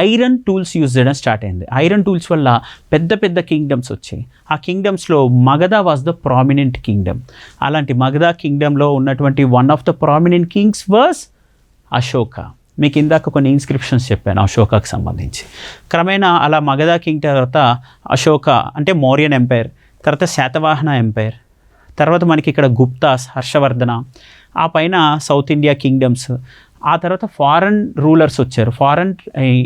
ఐరన్ టూల్స్ యూజ్ చేయడం స్టార్ట్ అయింది. ఐరన్ టూల్స్ వల్ల పెద్ద పెద్ద కింగ్డమ్స్ వచ్చాయి. ఆ కింగ్డమ్స్లో Magadha was the prominent kingdom. అలాంటి మగధ కింగ్డమ్లో ఉన్నటువంటి one of the prominent kings was Ashoka. మీకు ఇందాక కొన్ని ఇన్స్క్రిప్షన్స్ చెప్పాను అశోకకు సంబంధించి. క్రమేణా అలా మగధ కింగ్ తర్వాత అశోక అంటే మౌర్యన్ ఎంపైర్, తర్వాత శాతవాహన ఎంపైర్, తర్వాత మనకి ఇక్కడ గుప్తాస్, హర్షవర్ధన, ఆ పైన సౌత్ ఇండియా కింగ్డమ్స్. ఆ తర్వాత ఫారెన్ రూలర్స్ వచ్చారు, ఫారెన్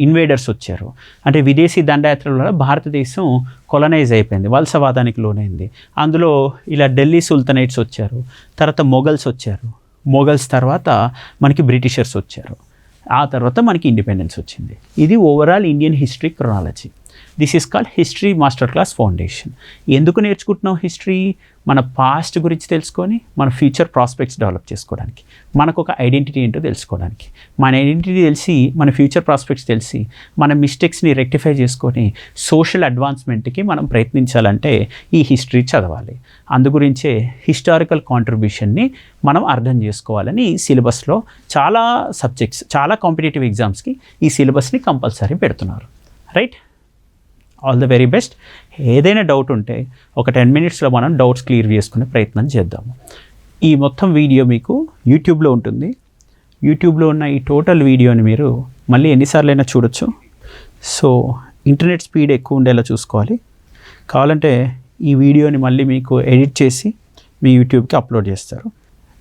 ఇన్వేడర్స్ వచ్చారు. అంటే విదేశీ దండయాత్రల వల్ల భారతదేశం కొలనైజ్ అయిపోయింది, వలసవాదానికి లోనైంది. అందులో ఇలా ఢిల్లీ సుల్తనేట్స్ వచ్చారు, తర్వాత మొఘల్స్ వచ్చారు, మొఘల్స్ తర్వాత మనకి బ్రిటిషర్స్ వచ్చారు, ఆ తర్వాత మనకి ఇండిపెండెన్స్ వచ్చింది. ఇది overall Indian history chronology. This is called history master class foundation. ఎందుకు నేర్చుకుంటున్నాం హిస్టరీ? మన పాస్ట్ గురించి తెలుసుకొని మన ఫ్యూచర్ ప్రాస్పెక్ట్స్ డెవలప్ చేసుకోవడానికి, మనకు ఒక ఐడెంటిటీ ఏంటో తెలుసుకోవడానికి. మన ఐడెంటిటీ తెలిసి మన ఫ్యూచర్ ప్రాస్పెక్ట్స్ తెలిసి మన మిస్టేక్స్ని రెక్టిఫై చేసుకొని సోషల్ అడ్వాన్స్మెంట్కి మనం ప్రయత్నించాలంటే ఈ హిస్టరీ చదవాలి. అందుగురించే హిస్టారికల్ కాంట్రిబ్యూషన్ని మనం అర్థం చేసుకోవాలని సిలబస్లో చాలా సబ్జెక్ట్స్, చాలా కాంపిటేటివ్ ఎగ్జామ్స్కి ఈ సిలబస్ని కంపల్సరీ పెడుతున్నారు. Right, all the very best. ఏదైనా డౌట్ ఉంటే ఒక 10 minutesలో మనం డౌట్స్ క్లియర్ చేసుకునే ప్రయత్నం చేద్దాము. ఈ మొత్తం వీడియో మీకు యూట్యూబ్లో ఉంటుంది. యూట్యూబ్లో ఉన్న ఈ టోటల్ వీడియోని మీరు మళ్ళీ ఎన్నిసార్లైనా చూడొచ్చు. సో ఇంటర్నెట్ స్పీడ్ ఎక్కువ ఉండేలా చూసుకోవాలి. కావాలంటే ఈ వీడియోని మళ్ళీ మీకు ఎడిట్ చేసి మీ యూట్యూబ్కి అప్లోడ్ చేస్తారు.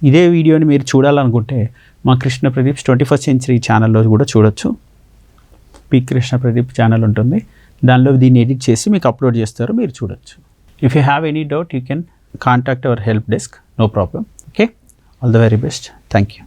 ఇదే వీడియోని మీరు చూడాలనుకుంటే మా కృష్ణ ప్రదీప్స్ 21st Century ఛానల్లో కూడా చూడొచ్చు. పి కృష్ణ ప్రదీప్ ఛానల్ ఉంటుంది, దానిలో దీన్ని ఎడిట్ చేసి మీకు అప్లోడ్ చేస్తారు, మీరు చూడొచ్చు. If you have any doubt you can contact our help desk, no problem. Okay, all the very best. Thank you.